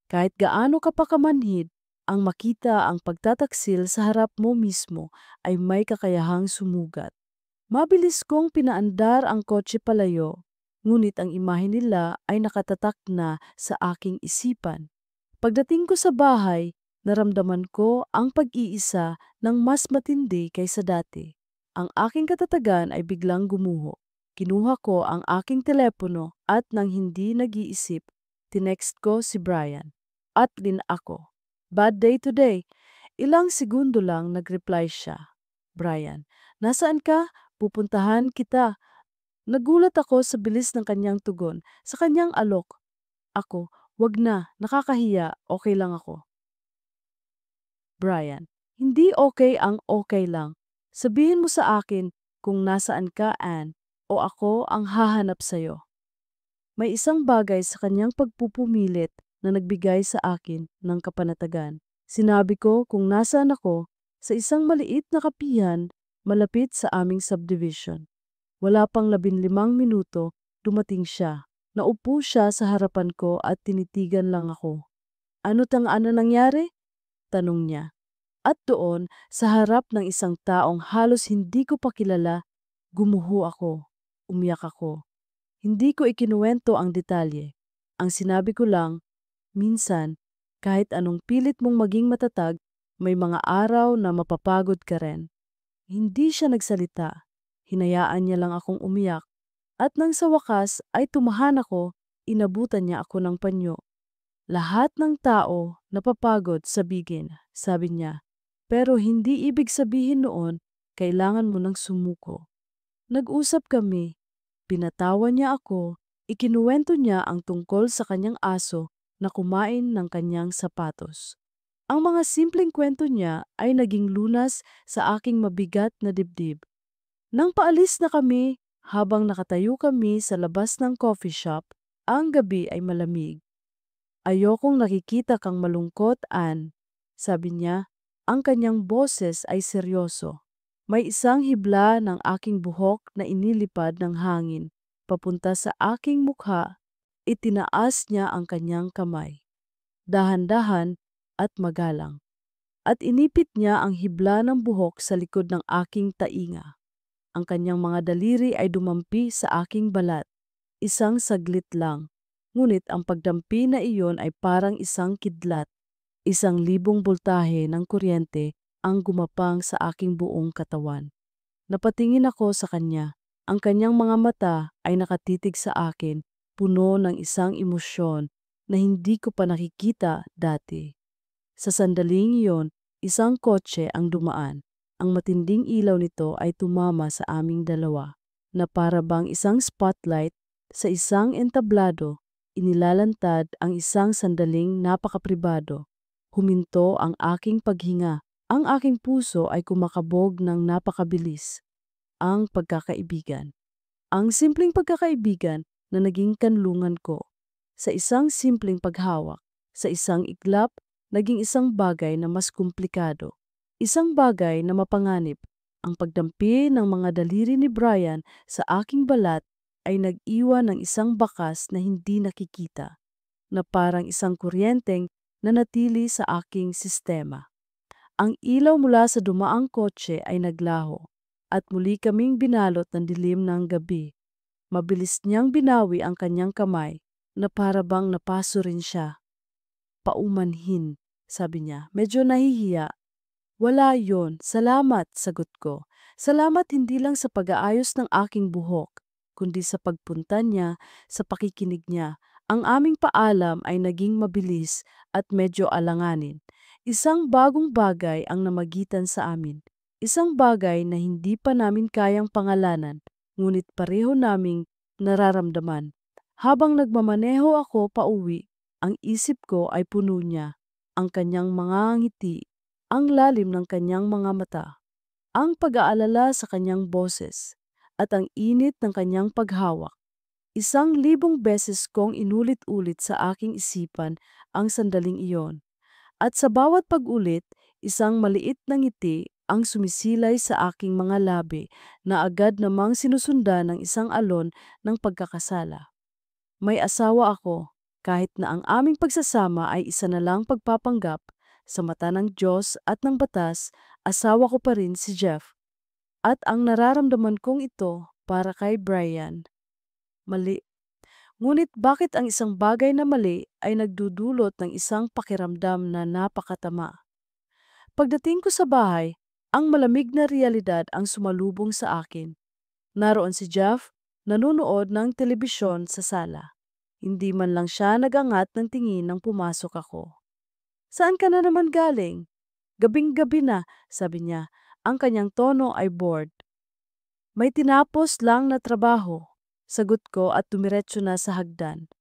Kahit gaano ka pa kamanhid, ang makita ang pagtataksil sa harap mo mismo ay may kakayahang sumugat. Mabilis kong pinaandar ang kotse palayo, ngunit ang imahe nila ay nakatatak na sa aking isipan. Pagdating ko sa bahay, naramdaman ko ang pag-iisa ng mas matindi kaysa dati. Ang aking katatagan ay biglang gumuho. Kinuha ko ang aking telepono at nang hindi nag-iisip, tinext ko si Brian. At din ako. Bad day today. Ilang segundo lang nag-reply siya. Brian, nasaan ka? Pupuntahan kita. Nagulat ako sa bilis ng kanyang tugon, sa kanyang alok. Ako, wag na, nakakahiya, okay lang ako. Brian, hindi okay ang okay lang. Sabihin mo sa akin kung nasaan ka, Ann, o ako ang hahanap sa'yo. May isang bagay sa kanyang pagpupumilit na nagbigay sa akin ng kapanatagan. Sinabi ko kung nasaan ako sa isang maliit na kapihan malapit sa aming subdivision. Wala pang 15 minuto, dumating siya. Naupo siya sa harapan ko at tinitigan lang ako. Ano nangyari? Tanong niya. At doon, sa harap ng isang taong halos hindi ko pa kilala, gumuho ako. Umiyak ako. Hindi ko ikinuwento ang detalye. Ang sinabi ko lang, minsan, kahit anong pilit mong maging matatag, may mga araw na mapapagod ka rin. Hindi siya nagsalita. Hinayaan niya lang akong umiyak. At nang sa wakas ay tumahan ako, inabutan niya ako ng panyo. Lahat ng tao napapagod sa bigin, sabi niya. Pero hindi ibig sabihin noon, kailangan mo ng sumuko. Nag-usap kami. Pinatawan niya ako, ikinuwento niya ang tungkol sa kanyang aso na kumain ng kanyang sapatos. Ang mga simpleng kwento niya ay naging lunas sa aking mabigat na dibdib. Nang paalis na kami, habang nakatayo kami sa labas ng coffee shop, ang gabi ay malamig. Ayokong nakikita kang malungkot, Ann, sabi niya. Ang kanyang boses ay seryoso. May isang hibla ng aking buhok na inilipad ng hangin. Papunta sa aking mukha, itinaas niya ang kanyang kamay. Dahan-dahan at magalang. At inipit niya ang hibla ng buhok sa likod ng aking tainga. Ang kanyang mga daliri ay dumampi sa aking balat. Isang saglit lang. Ngunit ang pagdampi na iyon ay parang isang kidlat. 1,000 boltahe ng kuryente ang gumapang sa aking buong katawan. Napatingin ako sa kanya. Ang kanyang mga mata ay nakatitig sa akin, puno ng isang emosyon na hindi ko pa nakikita dati. Sa sandaling iyon, isang kotse ang dumaan. Ang matinding ilaw nito ay tumama sa aming dalawa, na para bang isang spotlight sa isang entablado. Inilalantad ang isang sandaling napakapribado. Huminto ang aking paghinga. Ang aking puso ay kumakabog ng napakabilis. Ang pagkakaibigan. Ang simpleng pagkakaibigan na naging kanlungan ko. Sa isang simpleng paghawak, sa isang iglap, naging isang bagay na mas komplikado. Isang bagay na mapanganib. Ang pagdampi ng mga daliri ni Brian sa aking balat ay nag-iwan ng isang bakas na hindi nakikita, na parang isang kuryenteng nanatili sa aking sistema. Ang ilaw mula sa dumaang kotse ay naglaho, at muli kaming binalot ng dilim ng gabi. Mabilis niyang binawi ang kanyang kamay, na para bang napaso rin siya. Paumanhin, sabi niya, medyo nahihiya. Wala yon, salamat, sagot ko. Salamat hindi lang sa pag-aayos ng aking buhok, kundi sa pagpunta niya, sa pakikinig niya. Ang aming paalam ay naging mabilis at medyo alanganin. Isang bagong bagay ang namagitan sa amin. Isang bagay na hindi pa namin kayang pangalanan, ngunit pareho naming nararamdaman. Habang nagmamaneho ako pauwi, ang isip ko ay puno niya. Ang kanyang mga ngiti, ang lalim ng kanyang mga mata, ang pag-aalala sa kanyang boses, at ang init ng kanyang paghawak. 1,000 beses kong inulit-ulit sa aking isipan ang sandaling iyon. At sa bawat pag-ulit, isang maliit na ngiti ang sumisilay sa aking mga labi na agad namang sinusundan ng isang alon ng pagkakasala. May asawa ako, kahit na ang aming pagsasama ay isa na lang pagpapanggap, sa mata ng Diyos at ng batas, asawa ko pa rin si Jeff. At ang nararamdaman kong ito para kay Brian, mali. Ngunit bakit ang isang bagay na mali ay nagdudulot ng isang pakiramdam na napakatama? Pagdating ko sa bahay, ang malamig na realidad ang sumalubong sa akin. Naroon si Jeff, nanonood ng telebisyon sa sala. Hindi man lang siya nagangat ng tingin nang pumasok ako. Saan ka na naman galing? Gabing-gabi na, sabi niya. Ang kanyang tono ay bored. May tinapos lang na trabaho, sagot ko at tumiretso na sa hagdan.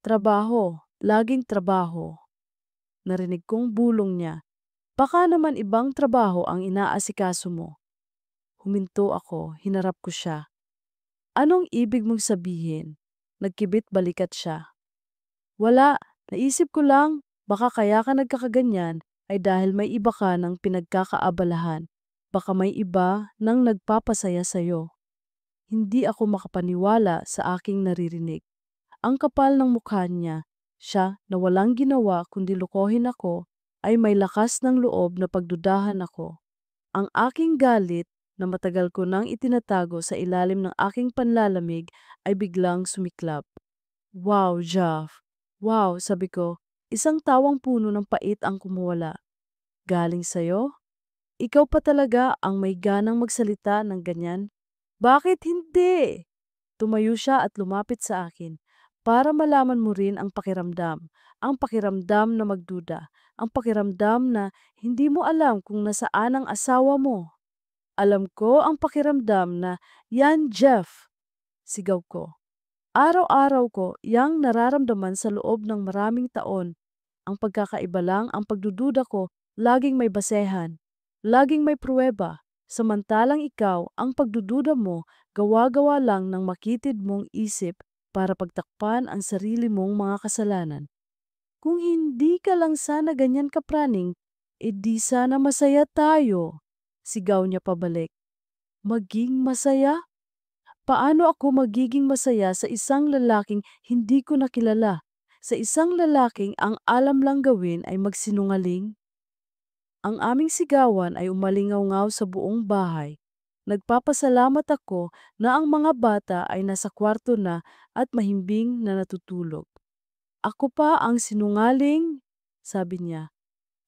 Trabaho, laging trabaho. Narinig kong bulong niya. Baka naman ibang trabaho ang inaasikaso mo. Huminto ako, hinarap ko siya. Anong ibig mong sabihin? Nagkibit balikat siya. Wala, naisip ko lang, baka kaya ka nagkakaganyan ay dahil may iba ka ng pinagkakaabalahan. Baka may iba nang nagpapasaya sa'yo. Hindi ako makapaniwala sa aking naririnig. Ang kapal ng mukha niya, siya na walang ginawa kundi lokohin ako, ay may lakas ng loob na pagdudahan ako. Ang aking galit na matagal ko nang itinatago sa ilalim ng aking panlalamig ay biglang sumiklab. Wow, Jeff! Wow, sabi ko, isang tawang puno ng pait ang kumuwala. Galing sa'yo? Ikaw pa talaga ang may ganang magsalita ng ganyan? Bakit hindi? Tumayo siya at lumapit sa akin para malaman mo rin ang pakiramdam na magduda, ang pakiramdam na hindi mo alam kung nasaan ang asawa mo. Alam ko ang pakiramdam na, yan Jeff, sigaw ko. Araw-araw ko yang nararamdaman sa loob ng maraming taon. Ang pagkakaiba lang, ang pagdududa ko, laging may basehan, laging may pruweba. Samantalang ikaw, ang pagdududa mo, gawa-gawa lang ng makitid mong isip para pagtakpan ang sarili mong mga kasalanan. Kung hindi ka lang sana ganyan kapraning, edi sana masaya tayo. Sigaw niya pabalik. Maging masaya? Paano ako magiging masaya sa isang lalaking hindi ko nakilala? Sa isang lalaking ang alam lang gawin ay magsinungaling? Ang aming sigawan ay umalingaw-ngaw sa buong bahay. Nagpapasalamat ako na ang mga bata ay nasa kwarto na at mahimbing na natutulog. Ako pa ang sinungaling, sabi niya.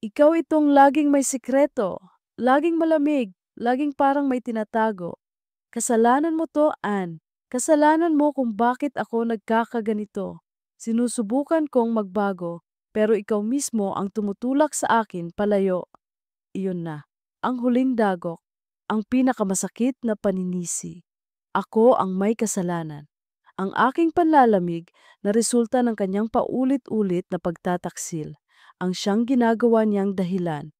Ikaw itong laging may sikreto, laging malamig, laging parang may tinatago. Kasalanan mo to, Ann. Kasalanan mo kung bakit ako nagkakaganito. Sinusubukan kong magbago, pero ikaw mismo ang tumutulak sa akin palayo. Iyon na, ang huling dagok, ang pinakamasakit na paninisi. Ako ang may kasalanan. Ang aking panlalamig na resulta ng kanyang paulit-ulit na pagtataksil, ang siyang ginagawa niyang dahilan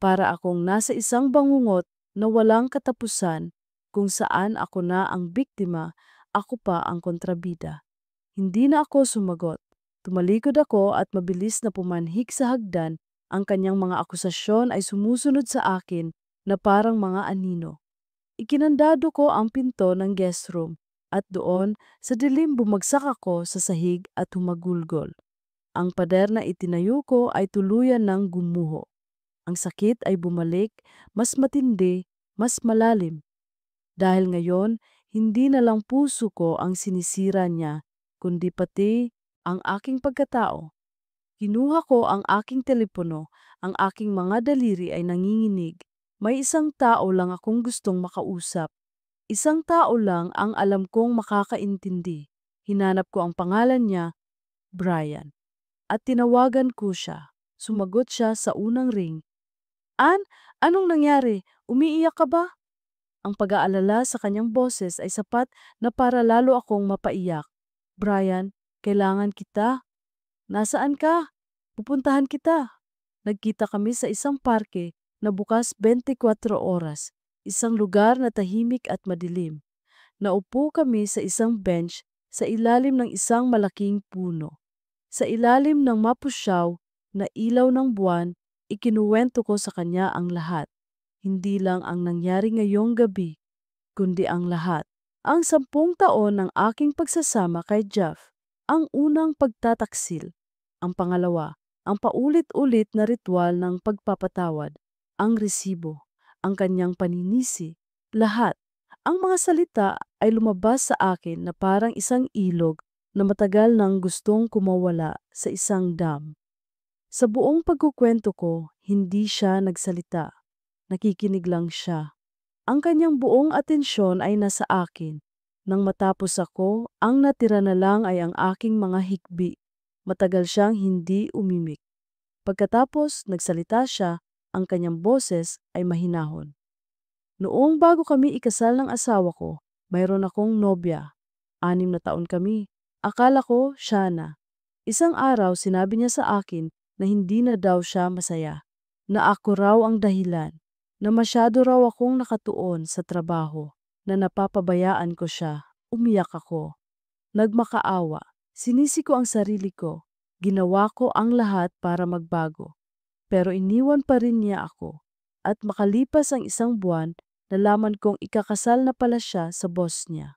para akong nasa isang bangungot na walang katapusan kung saan ako na ang biktima, ako pa ang kontrabida. Hindi na ako sumagot. Tumalikod ako at mabilis na pumanhik sa hagdan. Ang kanyang mga akusasyon ay sumusunod sa akin na parang mga anino. Ikinandado ko ang pinto ng guest room at doon sa dilim bumagsak ako sa sahig at humagulgol. Ang pader na itinayo ko ay tuluyan ng gumuho. Ang sakit ay bumalik, mas matindi, mas malalim. Dahil ngayon, hindi na lang puso ko ang sinisira niya, kundi pati ang aking pagkatao. Kinuha ko ang aking telepono, ang aking mga daliri ay nanginginig. May isang tao lang akong gustong makausap. Isang tao lang ang alam kong makakaintindi. Hinanap ko ang pangalan niya, Brian. At tinawagan ko siya. Sumagot siya sa unang ring. Ann, anong nangyari? Umiiyak ka ba? Ang pag-aalala sa kanyang boses ay sapat na para lalo akong mapaiyak. Brian, kailangan kita. Nasaan ka? Pupuntahan kita. Nagkita kami sa isang parke na bukas 24 oras, isang lugar na tahimik at madilim. Naupo kami sa isang bench sa ilalim ng isang malaking puno. Sa ilalim ng mapusyaw na ilaw ng buwan, ikinuwento ko sa kanya ang lahat. Hindi lang ang nangyari ngayong gabi, kundi ang lahat. Ang 10 taon ng aking pagsasama kay Jeff, ang unang pagtataksil, ang pangalawa, ang paulit-ulit na ritual ng pagpapatawad, ang resibo, ang kanyang paninisi, lahat. Ang mga salita ay lumabas sa akin na parang isang ilog na matagal nang gustong kumawala sa isang dam. Sa buong pagkukwento ko, hindi siya nagsalita. Nakikinig lang siya. Ang kanyang buong atensyon ay nasa akin. Nang matapos ako, ang natira na lang ay ang aking mga hikbi. Matagal siyang hindi umimik. Pagkatapos nagsalita siya, ang kanyang boses ay mahinahon. Noong bago kami ikasal ng asawa ko, mayroon akong nobya. 6 na taon kami. Akala ko siya na. Isang araw sinabi niya sa akin na hindi na daw siya masaya. Na ako raw ang dahilan. Na masyado raw akong nakatuon sa trabaho, na napapabayaan ko siya. Umiyak ako. Nagmakaawa. Sinisi ko ang sarili ko. Ginawa ko ang lahat para magbago. pero iniwan pa rin niya ako. At makalipas ang 1 buwan, nalaman kong ikakasal na pala siya sa boss niya.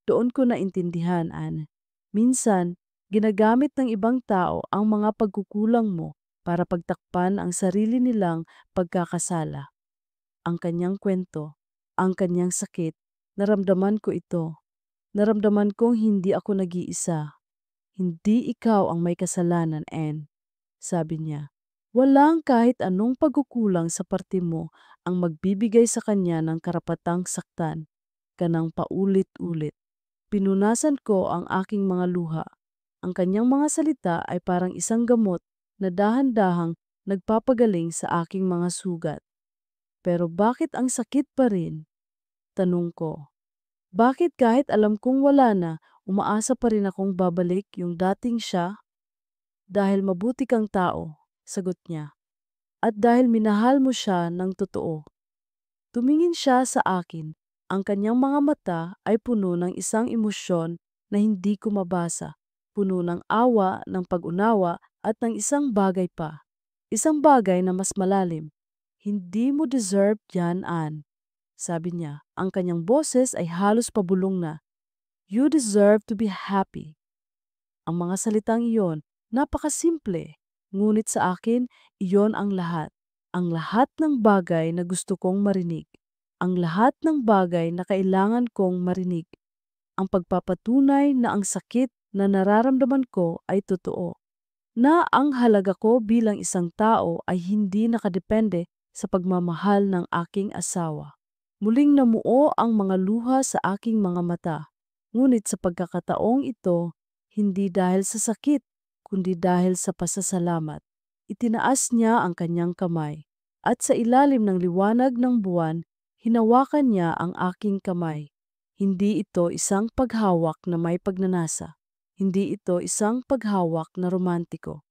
Doon ko naintindihan, Anne. Minsan, ginagamit ng ibang tao ang mga pagkukulang mo para pagtakpan ang sarili nilang pagkakasala. Ang kanyang kwento, ang kanyang sakit, naramdaman ko ito. Naramdaman kong hindi ako nag-iisa. Hindi ikaw ang may kasalanan, Anne, sabi niya. Walang kahit anong pagkukulang sa parte mo ang magbibigay sa kanya ng karapatang saktan ka ng paulit-ulit. Pinunasan ko ang aking mga luha. Ang kanyang mga salita ay parang isang gamot na dahan-dahang nagpapagaling sa aking mga sugat. Pero bakit ang sakit pa rin? Tanong ko. Bakit kahit alam kong wala na, umaasa pa rin akong babalik yung dating siya? Dahil mabuti kang tao, sagot niya. At dahil minahal mo siya ng totoo. Tumingin siya sa akin. Ang kanyang mga mata ay puno ng isang emosyon na hindi ko mabasa. Puno ng awa, ng pag-unawa at ng isang bagay pa. Isang bagay na mas malalim. Hindi mo deserve yan, Anne. Sabi niya, ang kanyang boses ay halos pabulong na. You deserve to be happy. Ang mga salitang iyon, napakasimple. Ngunit sa akin, iyon ang lahat. Ang lahat ng bagay na gusto kong marinig. Ang lahat ng bagay na kailangan kong marinig. Ang pagpapatunay na ang sakit na nararamdaman ko ay totoo. Na ang halaga ko bilang isang tao ay hindi nakadepende sa pagmamahal ng aking asawa. Muling namuo ang mga luha sa aking mga mata. Ngunit sa pagkakataong ito, hindi dahil sa sakit, kundi dahil sa pasasalamat. Itinaas niya ang kanyang kamay, at sa ilalim ng liwanag ng buwan, hinawakan niya ang aking kamay. Hindi ito isang paghawak na may pagnanasa. Hindi ito isang paghawak na romantiko.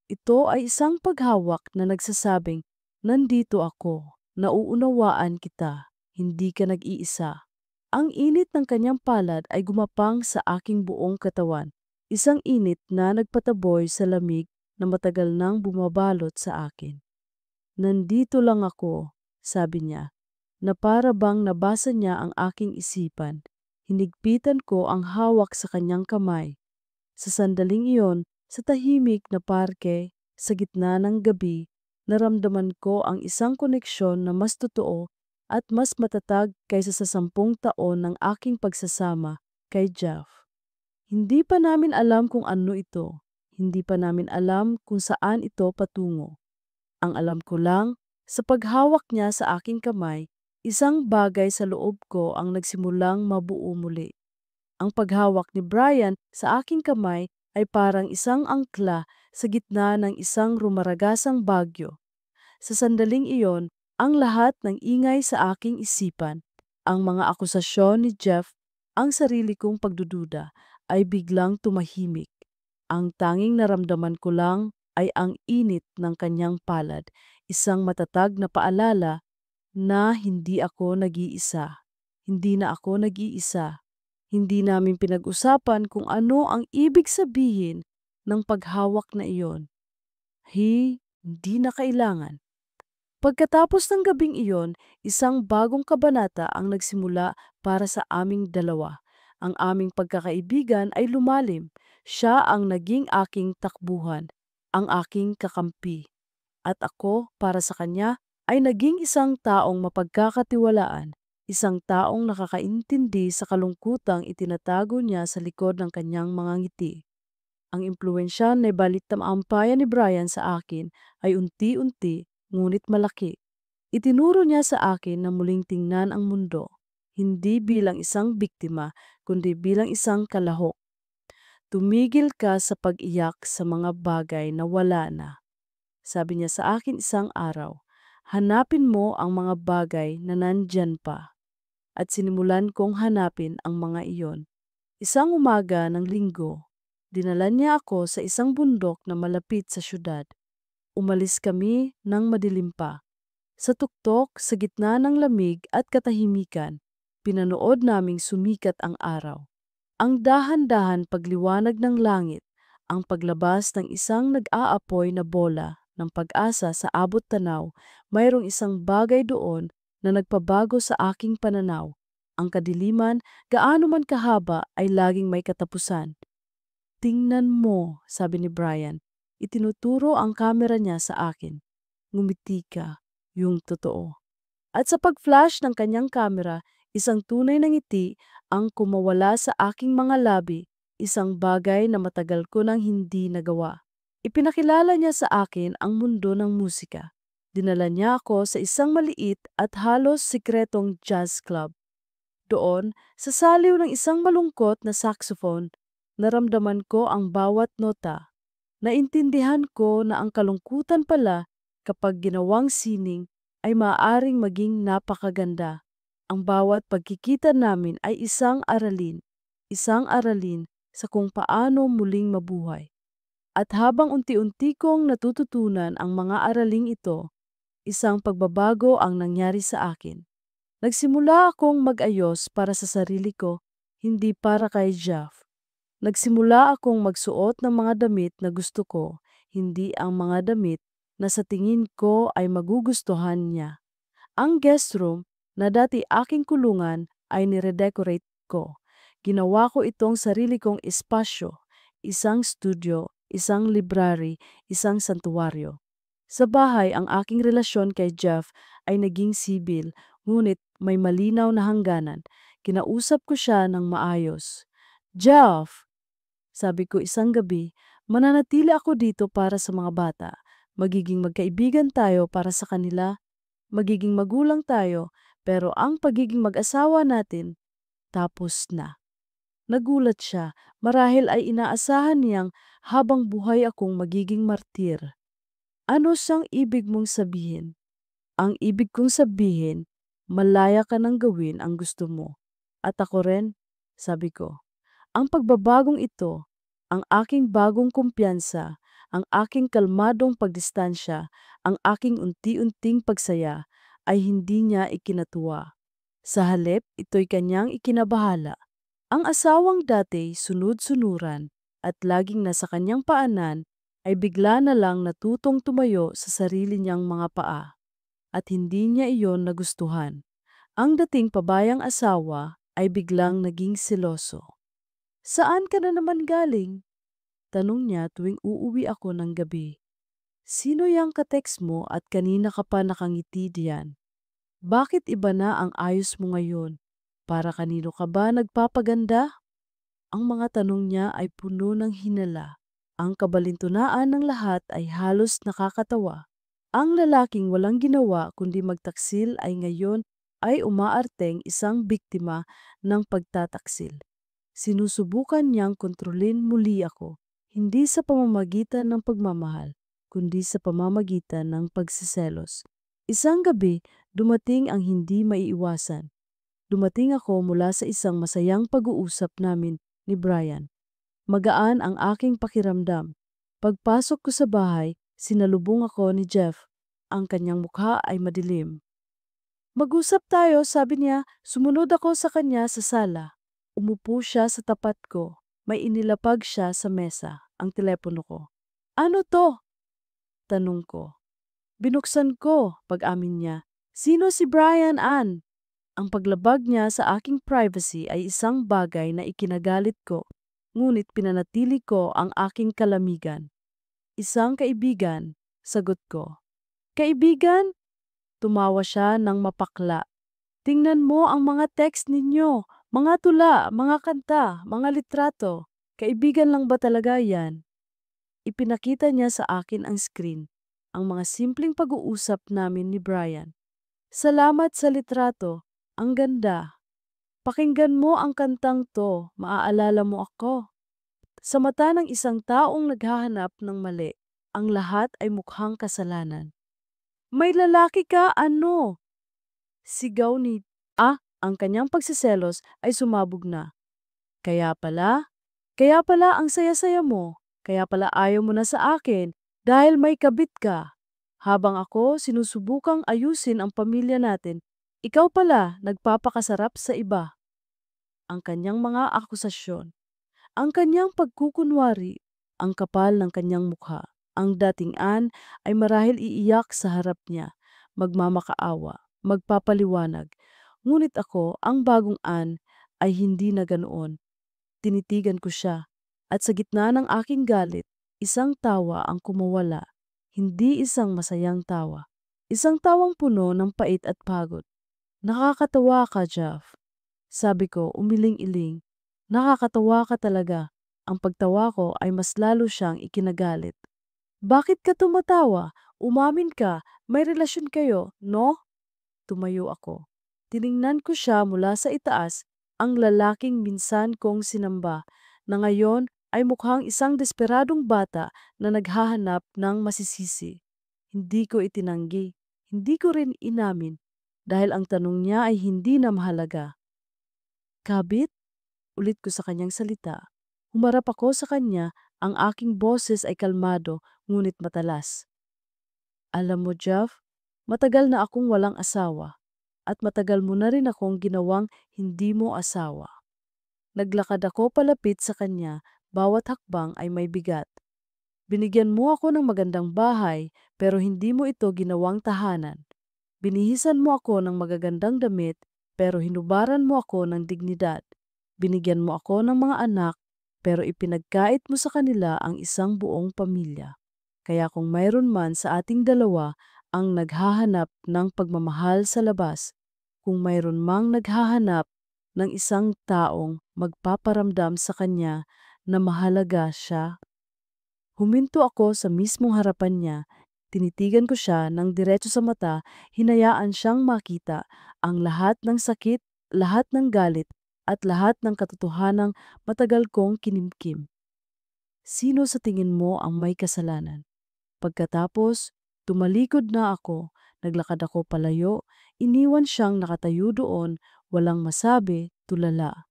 Ito ay isang paghawak na nagsasabing, nandito ako, nauunawaan kita, hindi ka nag-iisa. Ang init ng kanyang palad ay gumapang sa aking buong katawan. Isang init na nagpataboy sa lamig na matagal nang bumabalot sa akin. Nandito lang ako, sabi niya, na para bang nabasa niya ang aking isipan. Hinigpitan ko ang hawak sa kanyang kamay. Sa sandaling iyon, sa tahimik na parke, sa gitna ng gabi, naramdaman ko ang isang koneksyon na mas totoo at mas matatag kaysa sa 10 taon ng aking pagsasama kay Jeff. Hindi pa namin alam kung ano ito. Hindi pa namin alam kung saan ito patungo. Ang alam ko lang, sa paghawak niya sa aking kamay, isang bagay sa loob ko ang nagsimulang mabuo muli. Ang paghawak ni Brian sa aking kamay ay parang isang angkla sa gitna ng isang rumaragasang bagyo. Sa sandaling iyon, ang lahat ng ingay sa aking isipan, ang mga akusasyon ni Jeff, ang sarili kong pagdududa, ay biglang tumahimik. Ang tanging naramdaman ko lang ay ang init ng kanyang palad, isang matatag na paalala na hindi ako nag-iisa. Hindi na ako nag-iisa. Hindi namin pinag-usapan kung ano ang ibig sabihin ng paghawak na iyon. Hindi na kailangan. Pagkatapos ng gabing iyon, isang bagong kabanata ang nagsimula para sa aming dalawa. Ang aming pagkakaibigan ay lumalim. Siya ang naging aking takbuhan, ang aking kakampi. At ako, para sa kanya, ay naging isang taong mapagkakatiwalaan, isang taong nakakaintindi sa kalungkutang itinatago niya sa likod ng kanyang mga ngiti. Ang impluwensya na balitamtampayan ni Brian sa akin ay unti-unti ngunit malaki. Itinuro niya sa akin na muling tingnan ang mundo, hindi bilang isang biktima, kundi bilang isang kalahok. Tumigil ka sa pag-iyak sa mga bagay na wala na. Sabi niya sa akin isang araw, hanapin mo ang mga bagay na nandyan pa. At sinimulan kong hanapin ang mga iyon. Isang umaga ng linggo, dinala niya ako sa isang bundok na malapit sa syudad. Umalis kami ng madilim pa. Sa tuktok, sa gitna ng lamig at katahimikan, pinanood naming sumikat ang araw. Ang dahan-dahan pagliwanag ng langit, ang paglabas ng isang nag-aapoy na bola ng pag-asa sa abot tanaw, mayroong isang bagay doon na nagpabago sa aking pananaw. Ang kadiliman, gaano man kahaba, ay laging may katapusan. Tingnan mo, sabi ni Brian. Itinuturo ang kamera niya sa akin. Ngumiti ka, yung totoo. At sa pag-flash ng kanyang kamera, isang tunay na ngiti ang kumawala sa aking mga labi, isang bagay na matagal ko nang hindi nagawa. Ipinakilala niya sa akin ang mundo ng musika. Dinala niya ako sa isang maliit at halos sikretong jazz club. Doon, sa saliw ng isang malungkot na saxophone, naramdaman ko ang bawat nota. Naintindihan ko na ang kalungkutan pala kapag ginawang sining ay maaaring maging napakaganda. Ang bawat pagkikita namin ay isang aralin sa kung paano muling mabuhay. At habang unti-unti kong natututunan ang mga araling ito, isang pagbabago ang nangyari sa akin. Nagsimula akong mag-ayos para sa sarili ko, hindi para kay Jeff. Nagsimula akong magsuot ng mga damit na gusto ko, hindi ang mga damit na sa tingin ko ay magugustuhan niya. Ang guest room na dati aking kulungan ay niredecorate ko. Ginawa ko itong sarili kong espasyo, isang studio, isang library, isang santuwaryo. Sa bahay, ang aking relasyon kay Jeff ay naging sibil, ngunit may malinaw na hangganan. Kinausap ko siya ng maayos. Jeff, sabi ko isang gabi, mananatili ako dito para sa mga bata. Magiging magkaibigan tayo para sa kanila. Magiging magulang tayo, pero ang pagiging mag-asawa natin, tapos na. Nagulat siya, marahil ay inaasahan niyang habang buhay akong magiging martir. Ano siyang ibig mong sabihin? Ang ibig kong sabihin, malaya ka nang gawin ang gusto mo. At ako rin, sabi ko. Ang pagbabagong ito, ang aking bagong kumpiyansa, ang aking kalmadong pagdistansya, ang aking unti-unting pagsaya, ay hindi niya ikinatuwa. Sa halip, ito'y kanyang ikinabahala. Ang asawang dati sunod-sunuran at laging nasa kanyang paanan ay bigla na lang natutong tumayo sa sarili niyang mga paa. At hindi niya iyon nagustuhan. Ang dating pabayang asawa ay biglang naging seloso. Saan ka na naman galing? Tanong niya tuwing uuwi ako ng gabi. Sino yang ka-text mo at kanina ka pa nakangiti diyan? Bakit iba na ang ayos mo ngayon? Para kanino ka ba nagpapaganda? Ang mga tanong niya ay puno ng hinala. Ang kabalintunaan ng lahat ay halos nakakatawa. Ang lalaking walang ginawa kundi magtaksil ay ngayon ay umaarteng isang biktima ng pagtataksil. Sinusubukan niyang kontrolin muli ako, hindi sa pamamagitan ng pagmamahal, kundi sa pamamagitan ng pagsiselos. Isang gabi, dumating ang hindi maiiwasan. Dumating ako mula sa isang masayang pag-uusap namin ni Brian. Magaan ang aking pakiramdam. Pagpasok ko sa bahay, sinalubong ako ni Jeff. Ang kanyang mukha ay madilim. Mag-usap tayo, sabi niya. Sumunod ako sa kanya sa sala. Umupo siya sa tapat ko. May inilapag siya sa mesa, ang telepono ko. Ano to? Tanong ko. Binuksan ko, pag-amin niya. Sino si Brian Ann? Ang paglabag niya sa aking privacy ay isang bagay na ikinagalit ko, ngunit pinanatili ko ang aking kalamigan. Isang kaibigan, sagot ko. Kaibigan? Tumawa siya ng mapakla. Tingnan mo ang mga text ninyo, mga tula, mga kanta, mga litrato. Kaibigan lang ba talaga yan? Ipinakita niya sa akin ang screen, ang mga simpleng pag-uusap namin ni Brian. Salamat sa litrato, ang ganda. Pakinggan mo ang kantang to, maaalala mo ako. Sa mata ng isang taong naghahanap ng mali, ang lahat ay mukhang kasalanan. May lalaki ka, ano? Sigaw ni ang kanyang pagsiselos ay sumabog na. Kaya pala ang saya-saya mo. Kaya pala ayaw mo na sa akin dahil may kabit ka. Habang ako sinusubukang ayusin ang pamilya natin, ikaw pala nagpapakasarap sa iba. Ang kanyang mga akusasyon, ang kanyang pagkukunwari, ang kapal ng kanyang mukha. Ang dating Ann ay marahil iiyak sa harap niya, magmamakaawa, magpapaliwanag. Ngunit ako, ang bagong Ann, ay hindi na ganoon. Tinitigan ko siya, at sa gitna ng aking galit, isang tawa ang kumawala, hindi isang masayang tawa. Isang tawang puno ng pait at pagod. Nakakatawa ka, Jeff. Sabi ko, umiling-iling. Nakakatawa ka talaga. Ang pagtawa ko ay mas lalo siyang ikinagalit. Bakit ka tumatawa? Umamin ka, may relasyon kayo, no? Tumayo ako. Tiningnan ko siya mula sa itaas, ang lalaking minsan kong sinamba, na ngayon ay mukhang isang desperadong bata na naghahanap ng masisisi. Hindi ko itinanggi, hindi ko rin inamin, dahil ang tanong niya ay hindi na mahalaga. Kabit? Ulit ko sa kanyang salita. Humarap ako sa kanya, ang aking boses ay kalmado ngunit matalas. Alam mo, Jeff, matagal na akong walang asawa at matagal mo na rin akong ginawang hindi mo asawa. Naglakad ako palapit sa kanya, bawat hakbang ay may bigat. Binigyan mo ako ng magandang bahay pero hindi mo ito ginawang tahanan. Binihisan mo ako ng magagandang damit pero hinubaran mo ako ng dignidad. Binigyan mo ako ng mga anak pero ipinagkait mo sa kanila ang isang buong pamilya. Kaya kung mayroon man sa ating dalawa ang naghahanap ng pagmamahal sa labas, kung mayroon mang naghahanap ng isang taong magpaparamdam sa kanya na mahalaga siya. Huminto ako sa mismong harapan niya, tinitigan ko siya ng diretso sa mata, hinayaan siyang makita ang lahat ng sakit, lahat ng galit, at lahat ng katotohanang matagal kong kinimkim. Sino sa tingin mo ang may kasalanan? Pagkatapos, tumalikod na ako, naglakad ako palayo, iniwan siyang nakatayo doon, walang masabi, tulala.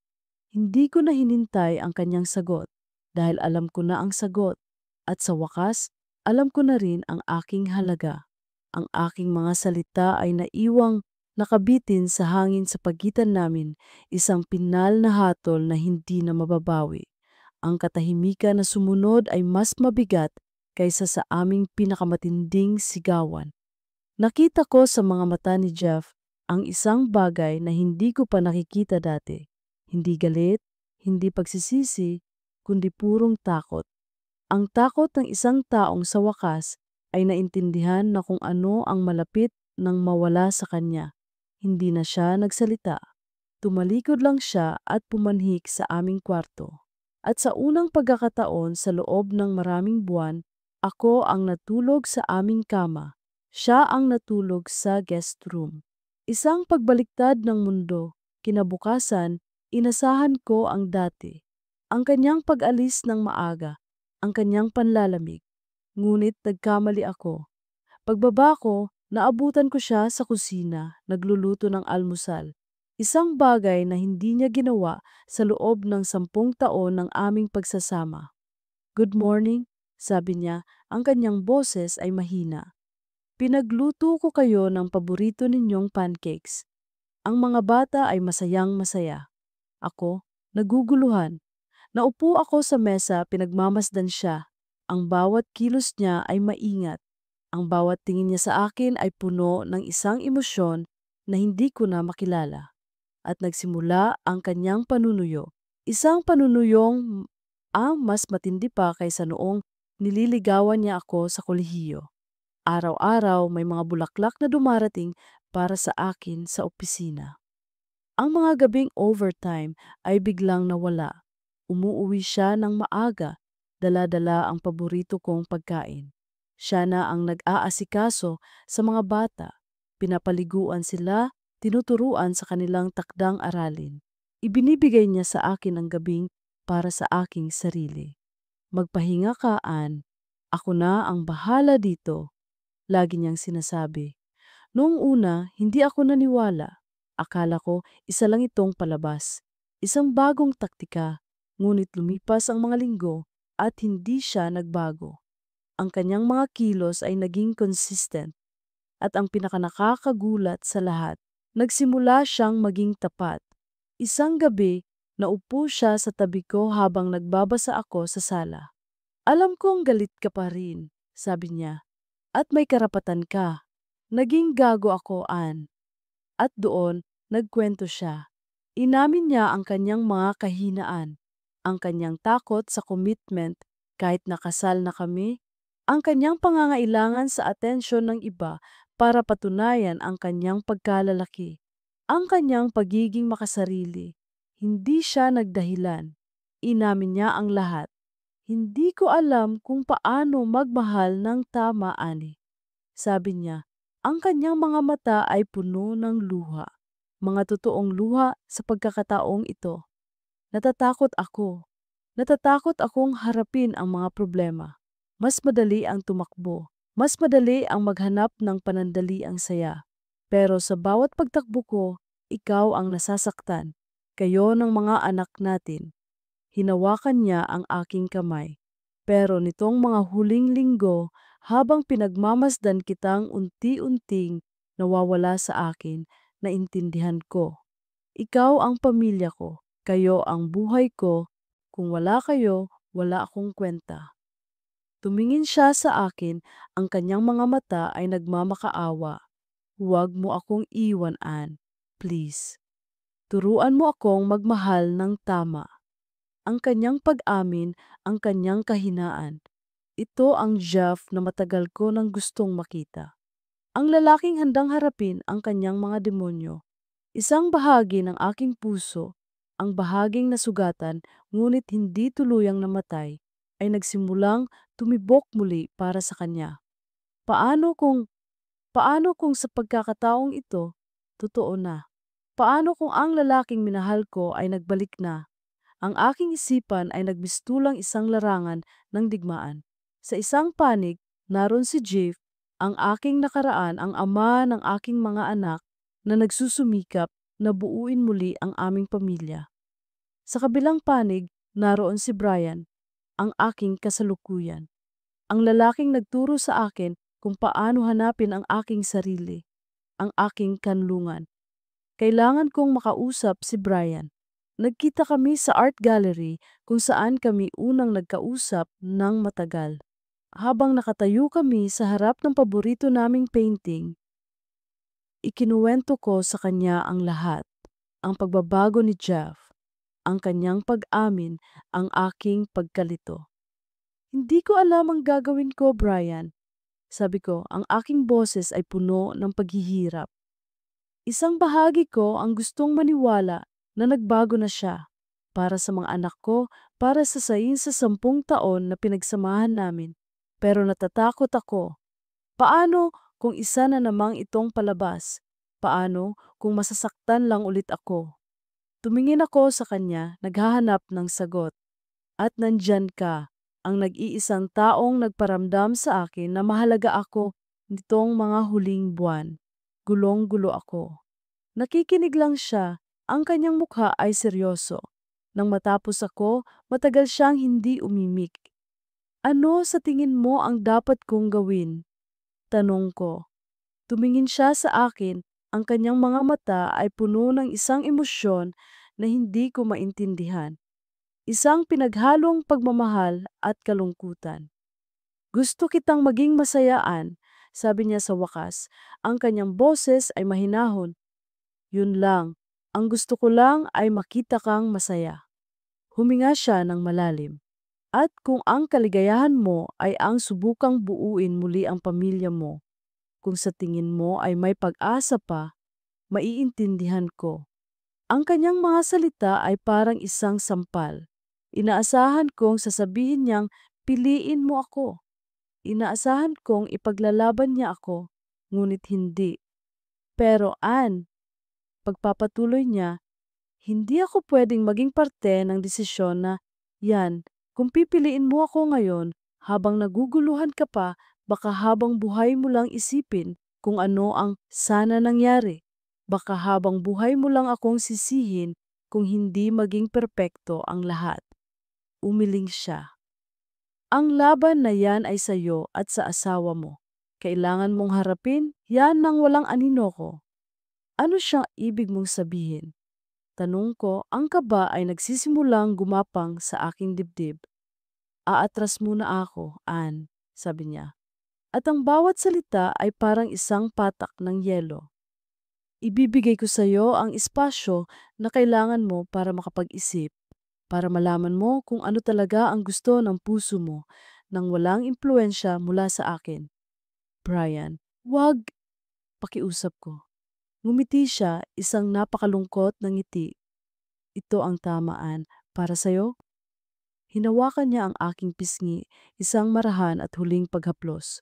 Hindi ko na hinintay ang kanyang sagot dahil alam ko na ang sagot at sa wakas, alam ko na rin ang aking halaga. Ang aking mga salita ay naiwang nakabitin sa hangin sa pagitan namin, isang pinal na hatol na hindi na mababawi. Ang katahimikan na sumunod ay mas mabigat kaysa sa aming pinakamatinding sigawan. Nakita ko sa mga mata ni Jeff ang isang bagay na hindi ko pa nakikita dati. Hindi galit, hindi pagsisisi, kundi purong takot. Ang takot ng isang taong sa wakas ay naintindihan na kung ano ang malapit nang mawala sa kanya. Hindi na siya nagsalita. Tumalikod lang siya at pumanhik sa aming kwarto. At sa unang pagkakataon sa loob ng maraming buwan, ako ang natulog sa aming kama. Siya ang natulog sa guest room. Isang pagbaliktad ng mundo. Kinabukasan, inasahan ko ang dati. Ang kanyang pag-alis ng maaga, ang kanyang panlalamig. Ngunit nagkamali ako. Pagbaba ko, naabutan ko siya sa kusina, nagluluto ng almusal. Isang bagay na hindi niya ginawa sa loob ng 10 taon ng aming pagsasama. Good morning, sabi niya, ang kanyang boses ay mahina. Pinagluto ko kayo ng paborito ninyong pancakes. Ang mga bata ay masayang masaya. Ako, naguguluhan. Naupo ako sa mesa, pinagmamasdan siya. Ang bawat kilos niya ay maingat. Ang bawat tingin niya sa akin ay puno ng isang emosyon na hindi ko na makilala. At nagsimula ang kanyang panunuyo. Isang panunuyong ang mas matindi pa kaysa noong nililigawan niya ako sa kolehiyo. Araw-araw may mga bulaklak na dumarating para sa akin sa opisina. Ang mga gabing overtime ay biglang nawala. Umuuwi siya ng maaga, dala-dala ang paborito kong pagkain. Siya na ang nag-aasikaso sa mga bata. Pinapaliguan sila, tinuturuan sa kanilang takdang aralin. Ibinibigay niya sa akin ang gabing para sa aking sarili. Magpahinga ka, Ann. Ako na ang bahala dito. Lagi niyang sinasabi. Noong una, hindi ako naniwala. Akala ko isa lang itong palabas. Isang bagong taktika. Ngunit lumipas ang mga linggo at hindi siya nagbago. Ang kanyang mga kilos ay naging consistent. At ang pinakanakakagulat sa lahat, nagsimula siyang maging tapat. Isang gabi, naupo siya sa tabi ko habang nagbabasa ako sa sala. Alam kong galit ka pa rin. sabi niya. At may karapatan ka. Naging gago ako, Ann. At doon, nagkwento siya. Inamin niya ang kanyang mga kahinaan, ang kanyang takot sa commitment kahit nakasal na kami, ang kanyang pangangailangan sa atensyon ng iba para patunayan ang kanyang pagkalalaki, ang kanyang pagiging makasarili. Hindi siya nagdahilan. Inamin niya ang lahat. Hindi ko alam kung paano magmahal ng tama, Ani. Sabi niya, ang kanyang mga mata ay puno ng luha. Mga totoong luha sa pagkakataong ito. Natatakot ako. Natatakot akong harapin ang mga problema. Mas madali ang tumakbo. Mas madali ang maghanap ng panandaliang saya. Pero sa bawat pagtakbo ko, ikaw ang nasasaktan. Kayo ng mga anak natin. Hinawakan niya ang aking kamay. Pero nitong mga huling linggo, habang pinagmamasdan kitang unti-unting nawawala sa akin, naintindihan ko. Ikaw ang pamilya ko, kayo ang buhay ko. Kung wala kayo, wala akong kwenta. Tumingin siya sa akin, ang kanyang mga mata ay nagmamakaawa. Huwag mo akong iwan, Ann. Please. Turuan mo akong magmahal ng tama. Ang kanyang pag-amin, ang kanyang kahinaan. Ito ang Jeff na matagal ko nang gustong makita. Ang lalaking handang harapin ang kanyang mga demonyo. Isang bahagi ng aking puso, ang bahaging nasugatan ngunit hindi tuluyang namatay, ay nagsimulang tumibok muli para sa kanya. Paano kung, paano kung sa pagkakataong ito, totoo na? Paano kung ang lalaking minahal ko ay nagbalik na? Ang aking isipan ay nagmistulang isang larangan ng digmaan. Sa isang panig, naroon si Jeff, ang aking nakaraan, ang ama ng aking mga anak, na nagsusumikap na buuin muli ang aming pamilya. Sa kabilang panig, naroon si Brian, ang aking kasalukuyan. Ang lalaking nagturo sa akin kung paano hanapin ang aking sarili, ang aking kanlungan. Kailangan kong makausap si Brian. Nagkita kami sa art gallery kung saan kami unang nagkausap ng matagal. Habang nakatayo kami sa harap ng paborito naming painting, ikinuwento ko sa kanya ang lahat. Ang pagbabago ni Jeff, ang kanyang pag-amin, ang aking pagkalito. Hindi ko alam ang gagawin ko, Brian. Sabi ko, ang aking boses ay puno ng paghihirap. Isang bahagi ko ang gustong maniwala na nagbago na siya. Para sa mga anak ko, para sa 10 taon na pinagsamahan namin. Pero natatakot ako. Paano kung isa na namang itong palabas? Paano kung masasaktan lang ulit ako? Tumingin ako sa kanya, naghahanap ng sagot. At nandyan ka, ang nag-iisang taong nagparamdam sa akin na mahalaga ako nitong mga huling buwan. Gulong-gulo ako. Nakikinig lang siya, ang kanyang mukha ay seryoso. Nang matapos ako, matagal siyang hindi umimik. Ano sa tingin mo ang dapat kong gawin? Tanong ko. Tumingin siya sa akin, ang kanyang mga mata ay puno ng isang emosyon na hindi ko maintindihan. Isang pinaghalong pagmamahal at kalungkutan. Gusto kitang maging masayaan, sabi niya sa wakas. Ang kanyang boses ay mahinahon. Yun lang, ang gusto ko lang ay makita kang masaya. Huminga siya ng malalim. At kung ang kaligayahan mo ay ang subukang buuin muli ang pamilya mo, kung sa tingin mo ay may pag-asa pa, maiintindihan ko. Ang kanyang mga salita ay parang isang sampal. Inaasahan kong sasabihin niyang, piliin mo ako. Inaasahan kong ipaglalaban niya ako, ngunit hindi. Pero Ann, pagpapatuloy niya, hindi ako pwedeng maging parte ng desisyon na, yan, kung pipiliin mo ako ngayon, habang naguguluhan ka pa, baka habang buhay mo lang isipin kung ano ang sana nangyari. Baka habang buhay mo lang akong sisihin kung hindi maging perpekto ang lahat. Umiling siya. Ang laban na yan ay sa iyo at sa asawa mo. Kailangan mong harapin yan nang walang anino ko. Ano siyang ibig mong sabihin? Tanong ko, ang kaba ay nagsisimulang gumapang sa aking dibdib. Aatras muna ako, Ann, sabi niya. at ang bawat salita ay parang isang patak ng yelo. Ibibigay ko sa iyo ang espasyo na kailangan mo para makapag-isip, para malaman mo kung ano talaga ang gusto ng puso mo nang walang impluensya mula sa akin. Brian, wag, pakiusap ko. Ngumiti siya, isang napakalungkot na ngiti. Ito ang tamaan para sa'yo? Hinawakan niya ang aking pisngi, isang marahan at huling paghaplos.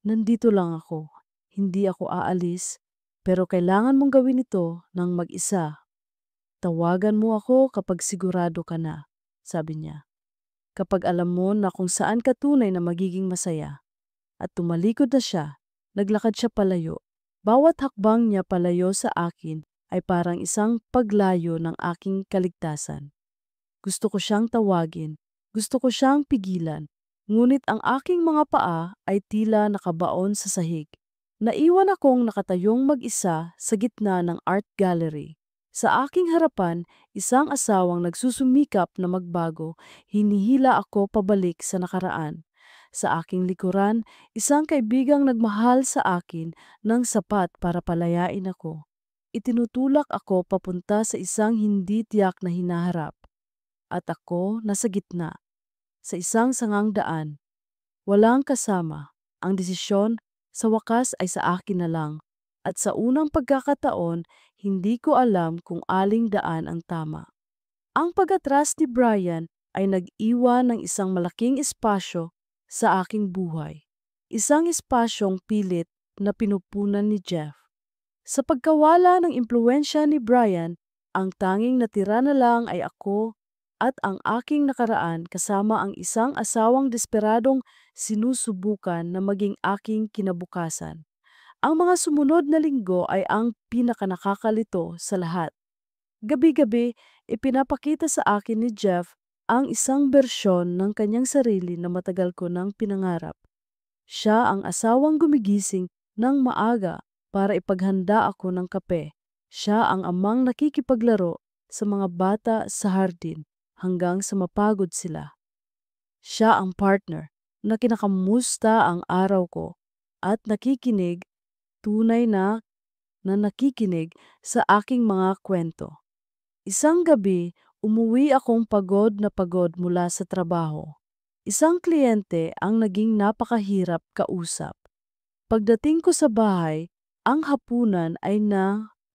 Nandito lang ako. Hindi ako aalis, pero kailangan mong gawin ito ng mag-isa. Tawagan mo ako kapag sigurado ka na, sabi niya. Kapag alam mo na kung saan ka tunay na magiging masaya. At tumalikod na siya, naglakad siya palayo. Bawat hakbang niya palayo sa akin ay parang isang paglayo ng aking kaligtasan. Gusto ko siyang tawagin, gusto ko siyang pigilan, ngunit ang aking mga paa ay tila nakabaon sa sahig. Naiwan akong nakatayong mag-isa sa gitna ng art gallery. Sa aking harapan, isang asawang nagsusumikap na magbago, hinihila ako pabalik sa nakaraan. Sa aking likuran, isang kaibigang nagmahal sa akin ng sapat para palayain ako. Itinutulak ako papunta sa isang hindi tiyak na hinaharap. At ako nasa gitna, sa isang sangang daan. Walang kasama. Ang desisyon sa wakas ay sa akin na lang. At sa unang pagkakataon, hindi ko alam kung aling daan ang tama. Ang pag-atras ni Brian ay nag-iwan ng isang malaking espasyo sa aking buhay. Isang espasyong pilit na pinupunan ni Jeff. Sa pagkawala ng impluensya ni Brian, ang tanging natira na lang ay ako at ang aking nakaraan kasama ang isang asawang desperadong sinusubukan na maging aking kinabukasan. Ang mga sumunod na linggo ay ang pinakanakakalito sa lahat. Gabi-gabi, ipinapakita sa akin ni Jeff ang isang bersyon ng kanyang sarili na matagal ko nang pinangarap. Siya ang asawang gumigising ng maaga para ipaghanda ako ng kape. Siya ang amang nakikipaglaro sa mga bata sa hardin hanggang sa mapagod sila. Siya ang partner na kinakamusta ang araw ko at nakikinig, tunay na nakikinig sa aking mga kwento. Isang gabi, umuwi akong pagod na pagod mula sa trabaho. Isang kliyente ang naging napakahirap kausap. Pagdating ko sa bahay, ang hapunan ay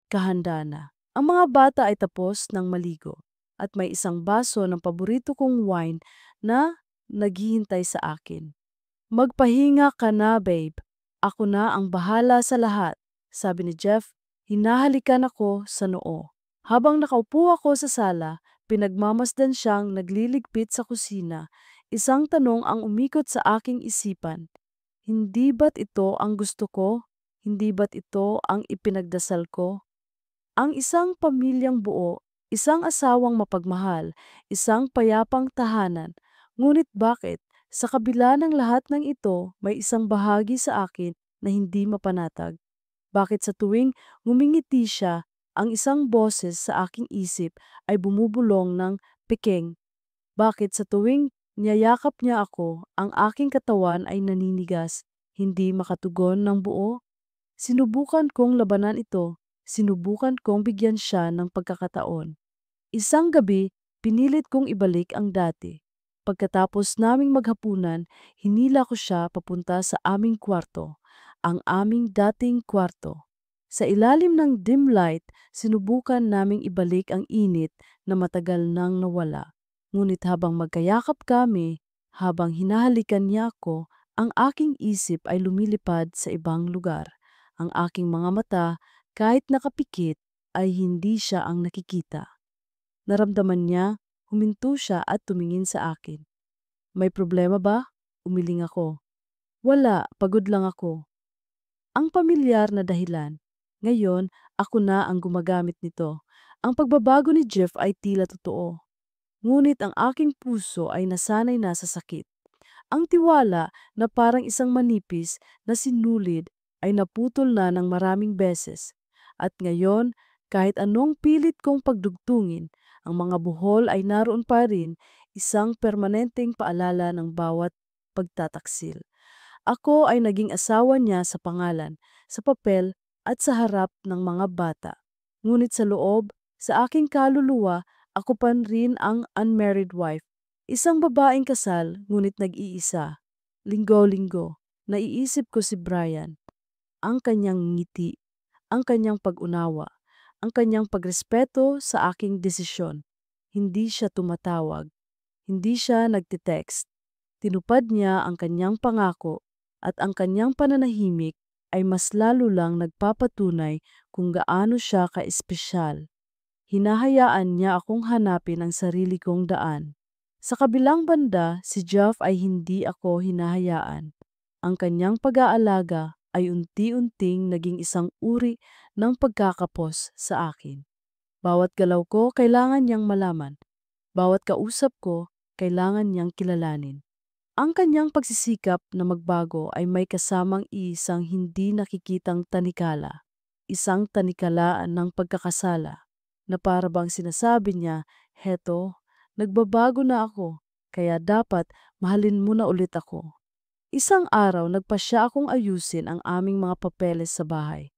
kahanda na. Ang mga bata ay tapos ng maligo at may isang baso ng paborito kong wine na naghihintay sa akin. Magpahinga ka na, babe. Ako na ang bahala sa lahat, sabi ni Jeff. Hinahalikan ako sa noo. Habang nakaupo ako sa sala, pinagmamasdan siyang nagliligpit sa kusina. Isang tanong ang umikot sa aking isipan. Hindi ba't ito ang gusto ko? Hindi ba't ito ang ipinagdasal ko? Ang isang pamilyang buo, isang asawang mapagmahal, isang payapang tahanan. Ngunit bakit? Sa kabila ng lahat ng ito, may isang bahagi sa akin na hindi mapanatag. Bakit sa tuwing ngumingiti siya, ang isang boses sa aking isip ay bumubulong ng pekeng? Bakit sa tuwing niyayakap niya ako, ang aking katawan ay naninigas, hindi makatugon ng buo? Sinubukan kong labanan ito, sinubukan kong bigyan siya ng pagkakataon. Isang gabi, pinilit kong ibalik ang dati. Pagkatapos naming maghapunan, hinila ko siya papunta sa aming kwarto, ang aming dating kwarto. Sa ilalim ng dim light, sinubukan naming ibalik ang init na matagal nang nawala. Ngunit habang magkayakap kami, habang hinahalikan niya ako, ang aking isip ay lumilipad sa ibang lugar. Ang aking mga mata, kahit nakapikit, ay hindi siya ang nakikita. Naramdaman niya, huminto siya at tumingin sa akin. May problema ba? Umiling ako. Wala, pagod lang ako. Ang pamilyar na dahilan. Ngayon, ako na ang gumagamit nito. Ang pagbabago ni Jeff ay tila totoo. Ngunit ang aking puso ay nasanay na sa sakit. Ang tiwala na parang isang manipis na sinulid ay naputol na ng maraming beses. At ngayon, kahit anong pilit kong pagdugtungin, ang mga buhol ay naroon pa rin, isang permanenteng paalala ng bawat pagtataksil. Ako ay naging asawa niya sa pangalan, sa papel at sa harap ng mga bata. Ngunit sa loob, sa aking kaluluwa, ako pa rin ang unmarried wife. Isang babaeng kasal, ngunit nag-iisa. Linggo-linggo, naiisip ko si Brian, ang kanyang ngiti, ang kanyang pag-unawa, ang kanyang pagrespeto sa aking desisyon. Hindi siya tumatawag, hindi siya nagtitext. Tinupad niya ang kanyang pangako at ang kanyang pananahimik ay mas lalo lang nagpapatunay kung gaano siya kaespesyal. Hinahayaan niya akong hanapin ang sarili kong daan. Sa kabilang banda, si Jeff ay hindi ako hinahayaan. Ang kanyang pag-aalaga ay unti-unting naging isang uri ng pagkakapos sa akin. Bawat galaw ko kailangan niyang malaman. Bawat kausap ko kailangan niyang kilalanin. Ang kanyang pagsisikap na magbago ay may kasamang isang hindi nakikitang tanikala. Isang tanikalaan ng pagkakasala na para bang sinasabi niya, "Heto, nagbabago na ako, kaya dapat mahalin mo na ulit ako." Isang araw nagpasya akong ayusin ang aming mga papeles sa bahay.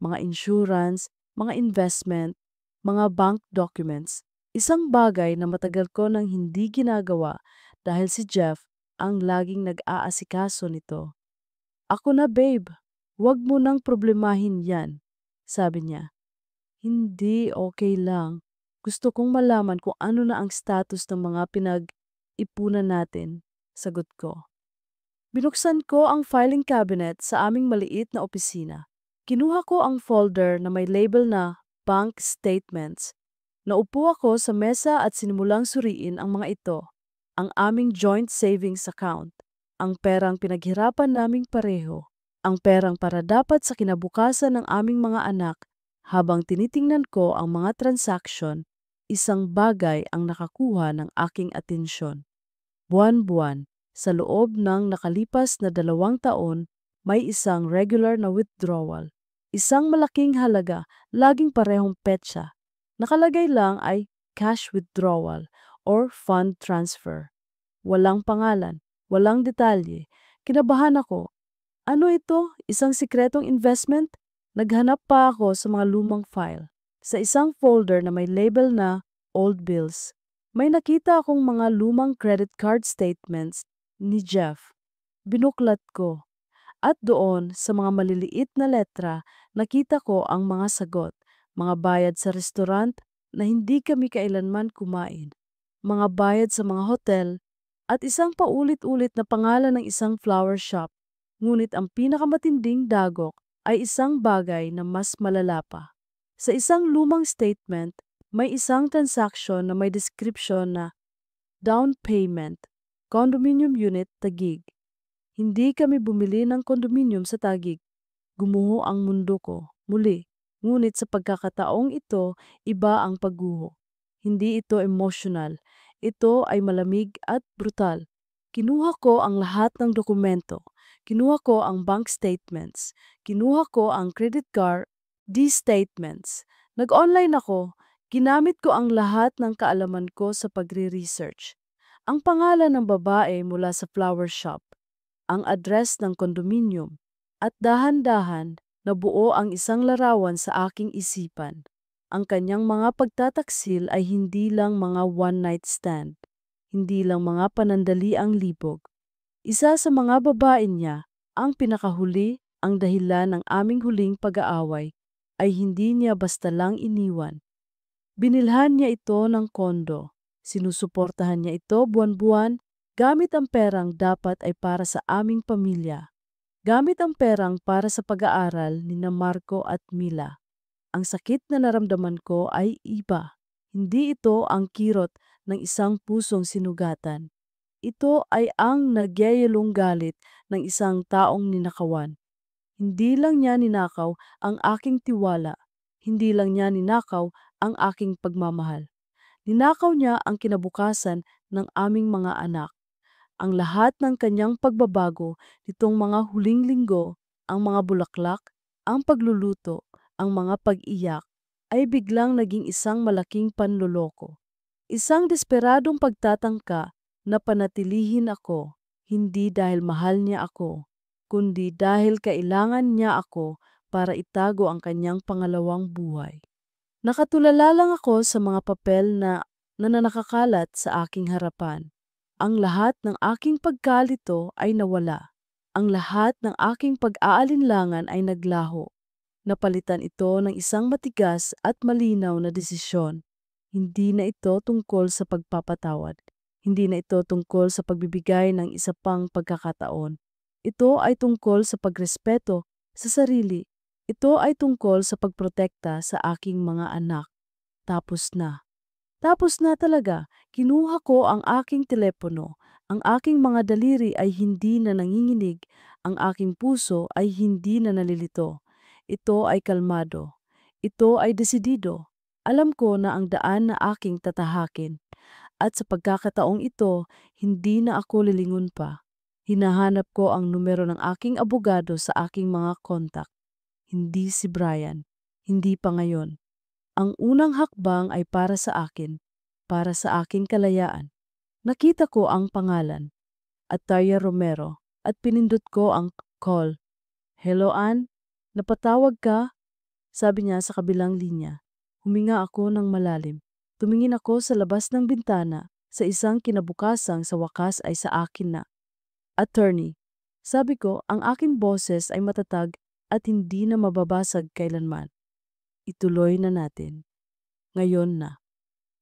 Mga insurance, mga investment, mga bank documents. Isang bagay na matagal ko nang hindi ginagawa dahil si Jeff ang laging nag-aasikaso nito. "Ako na babe, wag mo nang problemahin yan," sabi niya. "Hindi, okay lang. Gusto kong malaman kung ano na ang status ng mga pinag-ipunan natin," sagot ko. Binuksan ko ang filing cabinet sa aming maliit na opisina. Kinuha ko ang folder na may label na Bank Statements. Naupo ako sa mesa at sinimulang suriin ang mga ito. Ang aming joint savings account, ang perang pinaghirapan naming pareho, ang perang para dapat sa kinabukasan ng aming mga anak. Habang tinitingnan ko ang mga transaksyon, isang bagay ang nakakuha ng aking atensyon. Buwan-buwan, sa loob ng nakalipas na 2 taon, may isang regular na withdrawal. Isang malaking halaga, laging parehong petsa. Nakalagay lang ay cash withdrawal or fund transfer. Walang pangalan, walang detalye. Kinabahan ako. Ano ito? Isang sikretong investment? Naghanap pa ako sa mga lumang file. Sa isang folder na may label na Old Bills, may nakita akong mga lumang credit card statements ni Jeff. Binuklat ko. At doon, sa mga maliliit na letra, nakita ko ang mga sagot, mga bayad sa restaurant na hindi kami kailanman kumain, mga bayad sa mga hotel, at isang paulit-ulit na pangalan ng isang flower shop. Ngunit ang pinakamatinding dagok ay isang bagay na mas malala pa. Sa isang lumang statement, may isang transaction na may description na down payment, condominium unit, Taguig. Hindi kami bumili ng condominium sa Taguig. Gumuho ang mundo ko, muli. Ngunit sa pagkakataong ito, iba ang pagguho. Hindi ito emotional. Ito ay malamig at brutal. Kinuha ko ang lahat ng dokumento. Kinuha ko ang bank statements. Kinuha ko ang credit card statements. Nag-online ako. Ginamit ko ang lahat ng kaalaman ko sa pagre-research. Ang pangalan ng babae mula sa flower shop, ang address ng condominium, at dahan-dahan nabuo ang isang larawan sa aking isipan. Ang kanyang mga pagtataksil ay hindi lang mga one-night stand, hindi lang mga panandaliang libog. Isa sa mga babae niya, ang pinakahuli, ang dahilan ng aming huling pag-aaway, ay hindi niya basta lang iniwan. Binilhan niya ito ng kondo. Sinusuportahan niya ito buwan-buwan gamit ang perang dapat ay para sa aming pamilya. Gamit ang perang para sa pag-aaral ni na Marco at Mila. Ang sakit na naramdaman ko ay iba. Hindi ito ang kirot ng isang pusong sinugatan. Ito ay ang nagyayalong galit ng isang taong ninakawan. Hindi lang niya ninakaw ang aking tiwala. Hindi lang niya ninakaw ang aking pagmamahal. Ninakaw niya ang kinabukasan ng aming mga anak. Ang lahat ng kanyang pagbabago nitong mga huling linggo, ang mga bulaklak, ang pagluluto, ang mga pag-iyak, ay biglang naging isang malaking panloloko. Isang desperadong pagtatangka na panatilihin ako, hindi dahil mahal niya ako, kundi dahil kailangan niya ako para itago ang kanyang pangalawang buhay. Nakatulala lang ako sa mga papel na nakakalat sa aking harapan. Ang lahat ng aking pagkalito ay nawala. Ang lahat ng aking pag-aalinlangan ay naglaho. Napalitan ito ng isang matigas at malinaw na desisyon. Hindi na ito tungkol sa pagpapatawad. Hindi na ito tungkol sa pagbibigay ng isa pang pagkakataon. Ito ay tungkol sa pagrespeto sa sarili. Ito ay tungkol sa pagprotekta sa aking mga anak. Tapos na. Tapos na talaga, kinuha ko ang aking telepono. Ang aking mga daliri ay hindi na nanginginig. Ang aking puso ay hindi na nalilito. Ito ay kalmado. Ito ay desidido. Alam ko na ang daan na aking tatahakin. At sa pagkakataong ito, hindi na ako lilingon pa. Hinahanap ko ang numero ng aking abogado sa aking mga kontak. Hindi si Brian. Hindi pa ngayon. Ang unang hakbang ay para sa akin, para sa aking kalayaan. Nakita ko ang pangalan, Atalia Romero, at pinindot ko ang call. "Hello, Ann? Napatawag ka?" Sabi niya sa kabilang linya. Huminga ako ng malalim. Tumingin ako sa labas ng bintana, sa isang kinabukasang sa wakas ay sa akin na. "Attorney," sabi ko, ang aking boses ay matatag at hindi na mababasag kailanman. "Ituloy na natin. Ngayon na."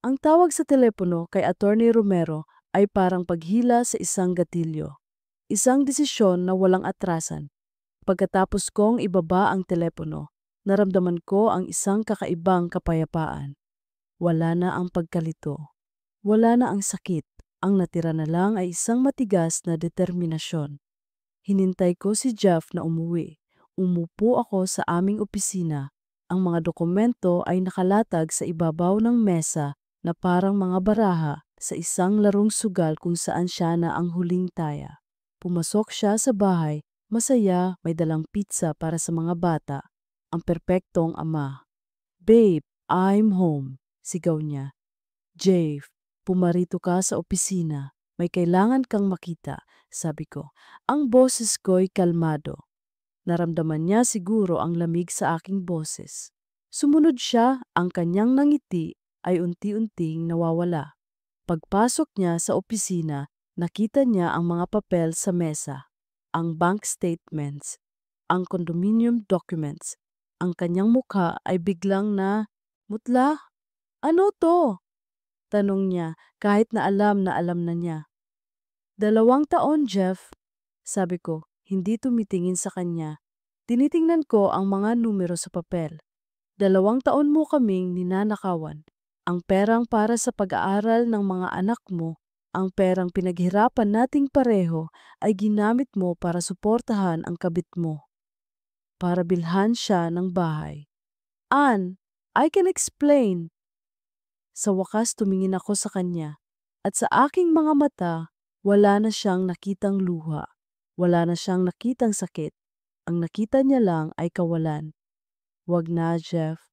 Ang tawag sa telepono kay Attorney Romero ay parang paghila sa isang gatilyo. Isang desisyon na walang atrasan. Pagkatapos kong ibaba ang telepono, naramdaman ko ang isang kakaibang kapayapaan. Wala na ang pagkalito. Wala na ang sakit. Ang natira na lang ay isang matigas na determinasyon. Hinintay ko si Jeff na umuwi. Umupo ako sa aming opisina. Ang mga dokumento ay nakalatag sa ibabaw ng mesa na parang mga baraha sa isang larong sugal kung saan siya na ang huling taya. Pumasok siya sa bahay, masaya, may dalang pizza para sa mga bata. Ang perpektong ama. "Babe, I'm home," sigaw niya. "Jave, pumarito ka sa opisina. May kailangan kang makita," sabi ko. Ang boses ko'y kalmado. Naramdaman niya siguro ang lamig sa aking boses. Sumunod siya, ang kanyang nangiti ay unti-unting nawawala. Pagpasok niya sa opisina, nakita niya ang mga papel sa mesa, ang bank statements, ang condominium documents. Ang kanyang mukha ay biglang na mutla. "Ano to?" tanong niya kahit na alam na niya. 2 taon, Jeff, sabi ko, hindi tumitingin sa kanya. Tinitingnan ko ang mga numero sa papel. 2 taon mo kaming ninanakawan. Ang perang para sa pag-aaral ng mga anak mo, ang perang pinaghirapan nating pareho ay ginamit mo para suportahan ang kabit mo. Para bilhan siya ng bahay. "Ann, I can explain." Sa wakas tumingin ako sa kanya at sa aking mga mata, wala na siyang nakitang luha. Wala na siyang nakitang sakit. Ang nakita niya lang ay kawalan. "Wag na, Jeff.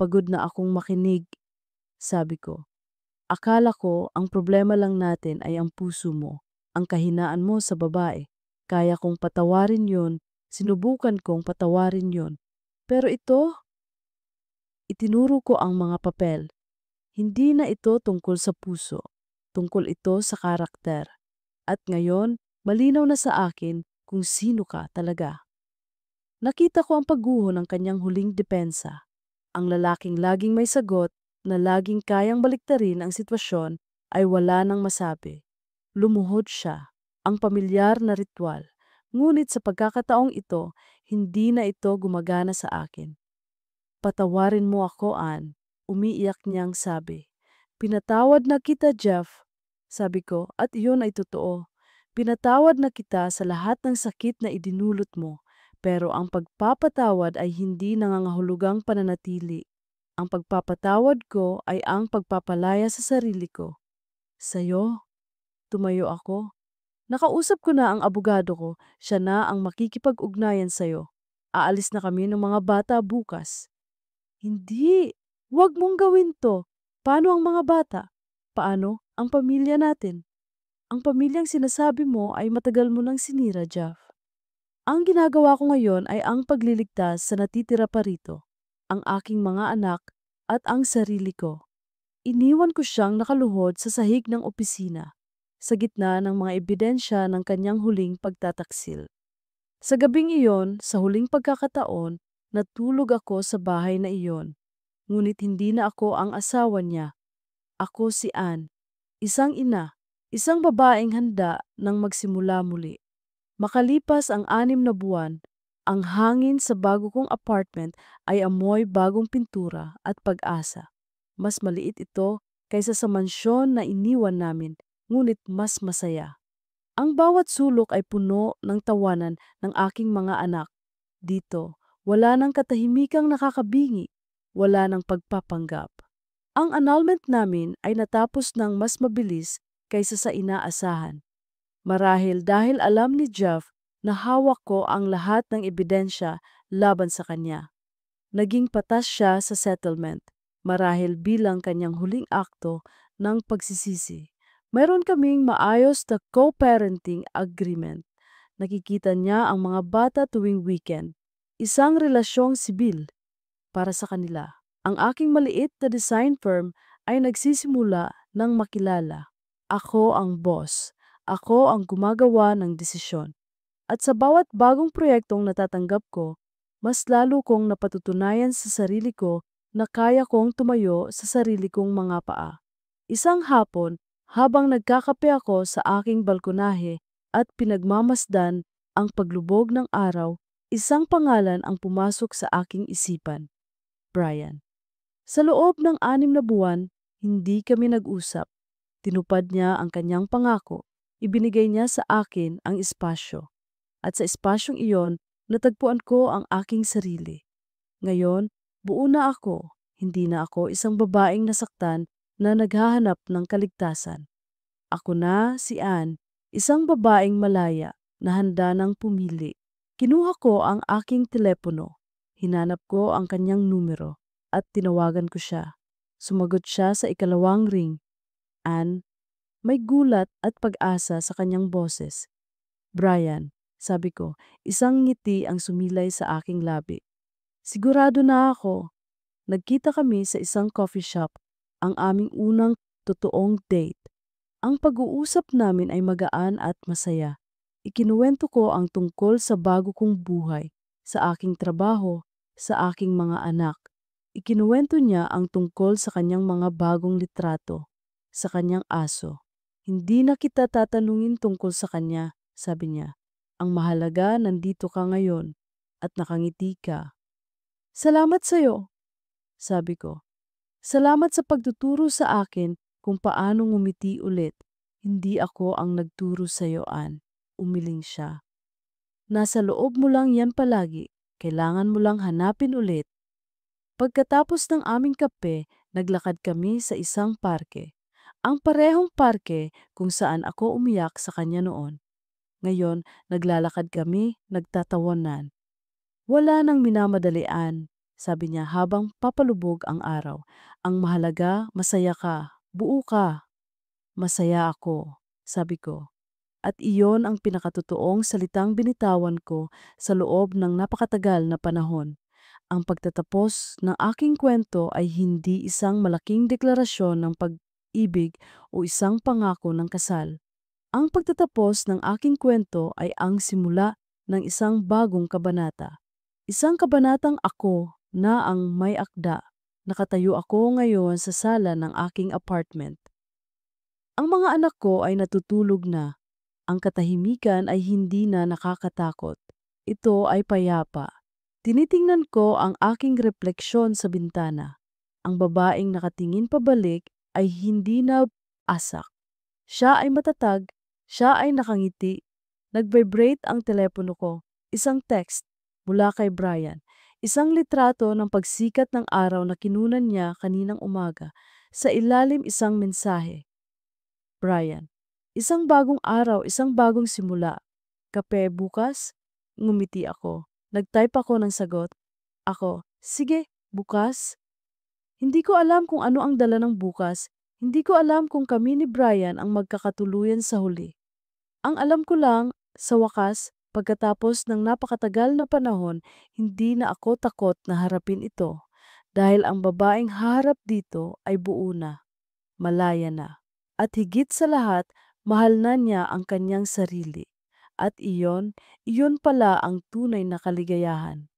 Pagod na akong makinig," sabi ko. "Akala ko ang problema lang natin ay ang puso mo, ang kahinaan mo sa babae. Kaya kong patawarin yon, sinubukan kong patawarin yon. Pero ito, itinuro ko ang mga papel. Hindi na ito tungkol sa puso, tungkol ito sa karakter. At ngayon, malinaw na sa akin kung sino ka talaga." Nakita ko ang pagguho ng kanyang huling depensa. Ang lalaking laging may sagot, na laging kayang baliktarin ang sitwasyon, ay wala nang masabi. Lumuhod siya, ang pamilyar na ritual. Ngunit sa pagkakataong ito, hindi na ito gumagana sa akin. "Patawarin mo ako, Ann," umiiyak niyang sabi. "Pinatawad na kita, Jeff," sabi ko, at iyon ay totoo. Pinatawad na kita sa lahat ng sakit na idinulot mo, pero ang pagpapatawad ay hindi nangangahulugang pananatili. Ang pagpapatawad ko ay ang pagpapalaya sa sarili ko. "Sa'yo?" Tumayo ako. "Nakausap ko na ang abogado ko, siya na ang makikipag-ugnayan sa'yo. Aalis na kami ng mga bata bukas." "Hindi, wag mong gawin to. Paano ang mga bata? Paano ang pamilya natin?" "Ang pamilyang sinasabi mo ay matagal mo nang sinira, Jeff." Ang ginagawa ko ngayon ay ang pagliligtas sa natitira pa rito, ang aking mga anak at ang sarili ko. Iniwan ko siyang nakaluhod sa sahig ng opisina, sa gitna ng mga ebidensya ng kanyang huling pagtataksil. Sa gabing iyon, sa huling pagkakataon, natulog ako sa bahay na iyon. Ngunit hindi na ako ang asawa niya. Ako si Anne, isang ina, isang babaeng handa nang magsimula muli. Makalipas ang 6 na buwan, ang hangin sa bago kong apartment ay amoy bagong pintura at pag-asa. Mas maliit ito kaysa sa mansyon na iniwan namin, ngunit mas masaya. Ang bawat sulok ay puno ng tawanan ng aking mga anak. Dito, wala ng katahimikang nakakabingi, wala ng pagpapanggap. Ang annulment namin ay natapos ng mas mabilis kaysa sa inaasahan. Marahil dahil alam ni Jeff na hawak ko ang lahat ng ebidensya laban sa kanya. Naging patas siya sa settlement, marahil bilang kanyang huling akto ng pagsisisi. Mayroon kaming maayos na co-parenting agreement. Nakikita niya ang mga bata tuwing weekend. Isang relasyong sibil para sa kanila. Ang aking maliit na design firm ay nagsisimula ng makilala. Ako ang boss. Ako ang gumagawa ng desisyon. At sa bawat bagong proyektong natatanggap ko, mas lalo kong napatutunayan sa sarili ko na kaya kong tumayo sa sarili kong mga paa. Isang hapon, habang nagkakape ako sa aking balkonahe at pinagmamasdan ang paglubog ng araw, isang pangalan ang pumasok sa aking isipan. Brian. Sa loob ng 6 na buwan, hindi kami nag-usap. Tinupad niya ang kanyang pangako. Ibinigay niya sa akin ang espasyo. At sa espasyong iyon, natagpuan ko ang aking sarili. Ngayon, buo na ako. Hindi na ako isang babaeng nasaktan na naghahanap ng kaligtasan. Ako na, si Anne, isang babaeng malaya na handa ng pumili. Kinuha ko ang aking telepono. Hinanap ko ang kanyang numero at tinawagan ko siya. Sumagot siya sa ikalawang ring. Anne, may gulat at pag-asa sa kanyang boses. Brian, sabi ko, isang ngiti ang sumilay sa aking labi. Sigurado na ako. Nagkita kami sa isang coffee shop, ang aming unang totoong date. Ang pag-uusap namin ay magaan at masaya. Ikinuwento ko ang tungkol sa bago kong buhay, sa aking trabaho, sa aking mga anak. Ikinuwento niya ang tungkol sa kanyang mga bagong litrato, sa kanyang aso. Hindi na kita tatanungin tungkol sa kanya, sabi niya. Ang mahalaga, nandito ka ngayon at nakangiti ka. Salamat sa'yo, sabi ko. Salamat sa pagtuturo sa akin kung paano ngumiti ulit. Hindi ako ang nagturo sa'yo, Anne. Umiling siya. Nasa loob mo lang yan palagi. Kailangan mo lang hanapin ulit. Pagkatapos ng aming kape, naglakad kami sa isang parke. Ang parehong parke kung saan ako umiyak sa kanya noon. Ngayon, naglalakad kami, nagtatawanan. Wala nang minamadalian, sabi niya habang papalubog ang araw. Ang mahalaga, masaya ka, buo ka. Masaya ako, sabi ko. At iyon ang pinakatotoong salitang binitawan ko sa loob ng napakatagal na panahon. Ang pagtatapos ng aking kwento ay hindi isang malaking deklarasyon ng pag-ibig o isang pangako ng kasal. Ang pagtatapos ng aking kwento ay ang simula ng isang bagong kabanata. Isang kabanatang ako na ang may akda. Nakatayo ako ngayon sa sala ng aking apartment. Ang mga anak ko ay natutulog na. Ang katahimikan ay hindi na nakakatakot. Ito ay payapa. Tinitingnan ko ang aking refleksyon sa bintana. Ang babaeng nakatingin pabalik ay hindi na asak. Siya ay matatag, siya ay nakangiti. Nag-vibrate ang telepono ko. Isang text mula kay Brian. Isang litrato ng pagsikat ng araw na kinunan niya kaninang umaga. Sa ilalim isang mensahe. Brian, isang bagong araw, isang bagong simula. Kape bukas? Ngumiti ako. Nag-type ako ng sagot. Ako, sige, bukas. Hindi ko alam kung ano ang dala ng bukas. Hindi ko alam kung kami ni Brian ang magkakatuluyan sa huli. Ang alam ko lang, sa wakas, Pagkatapos ng napakatagal na panahon, hindi na ako takot na harapin ito dahil ang babaeng haharap dito ay buo na, malaya na. At higit sa lahat, mahal na niya ang kanyang sarili. At iyon pala ang tunay na kaligayahan.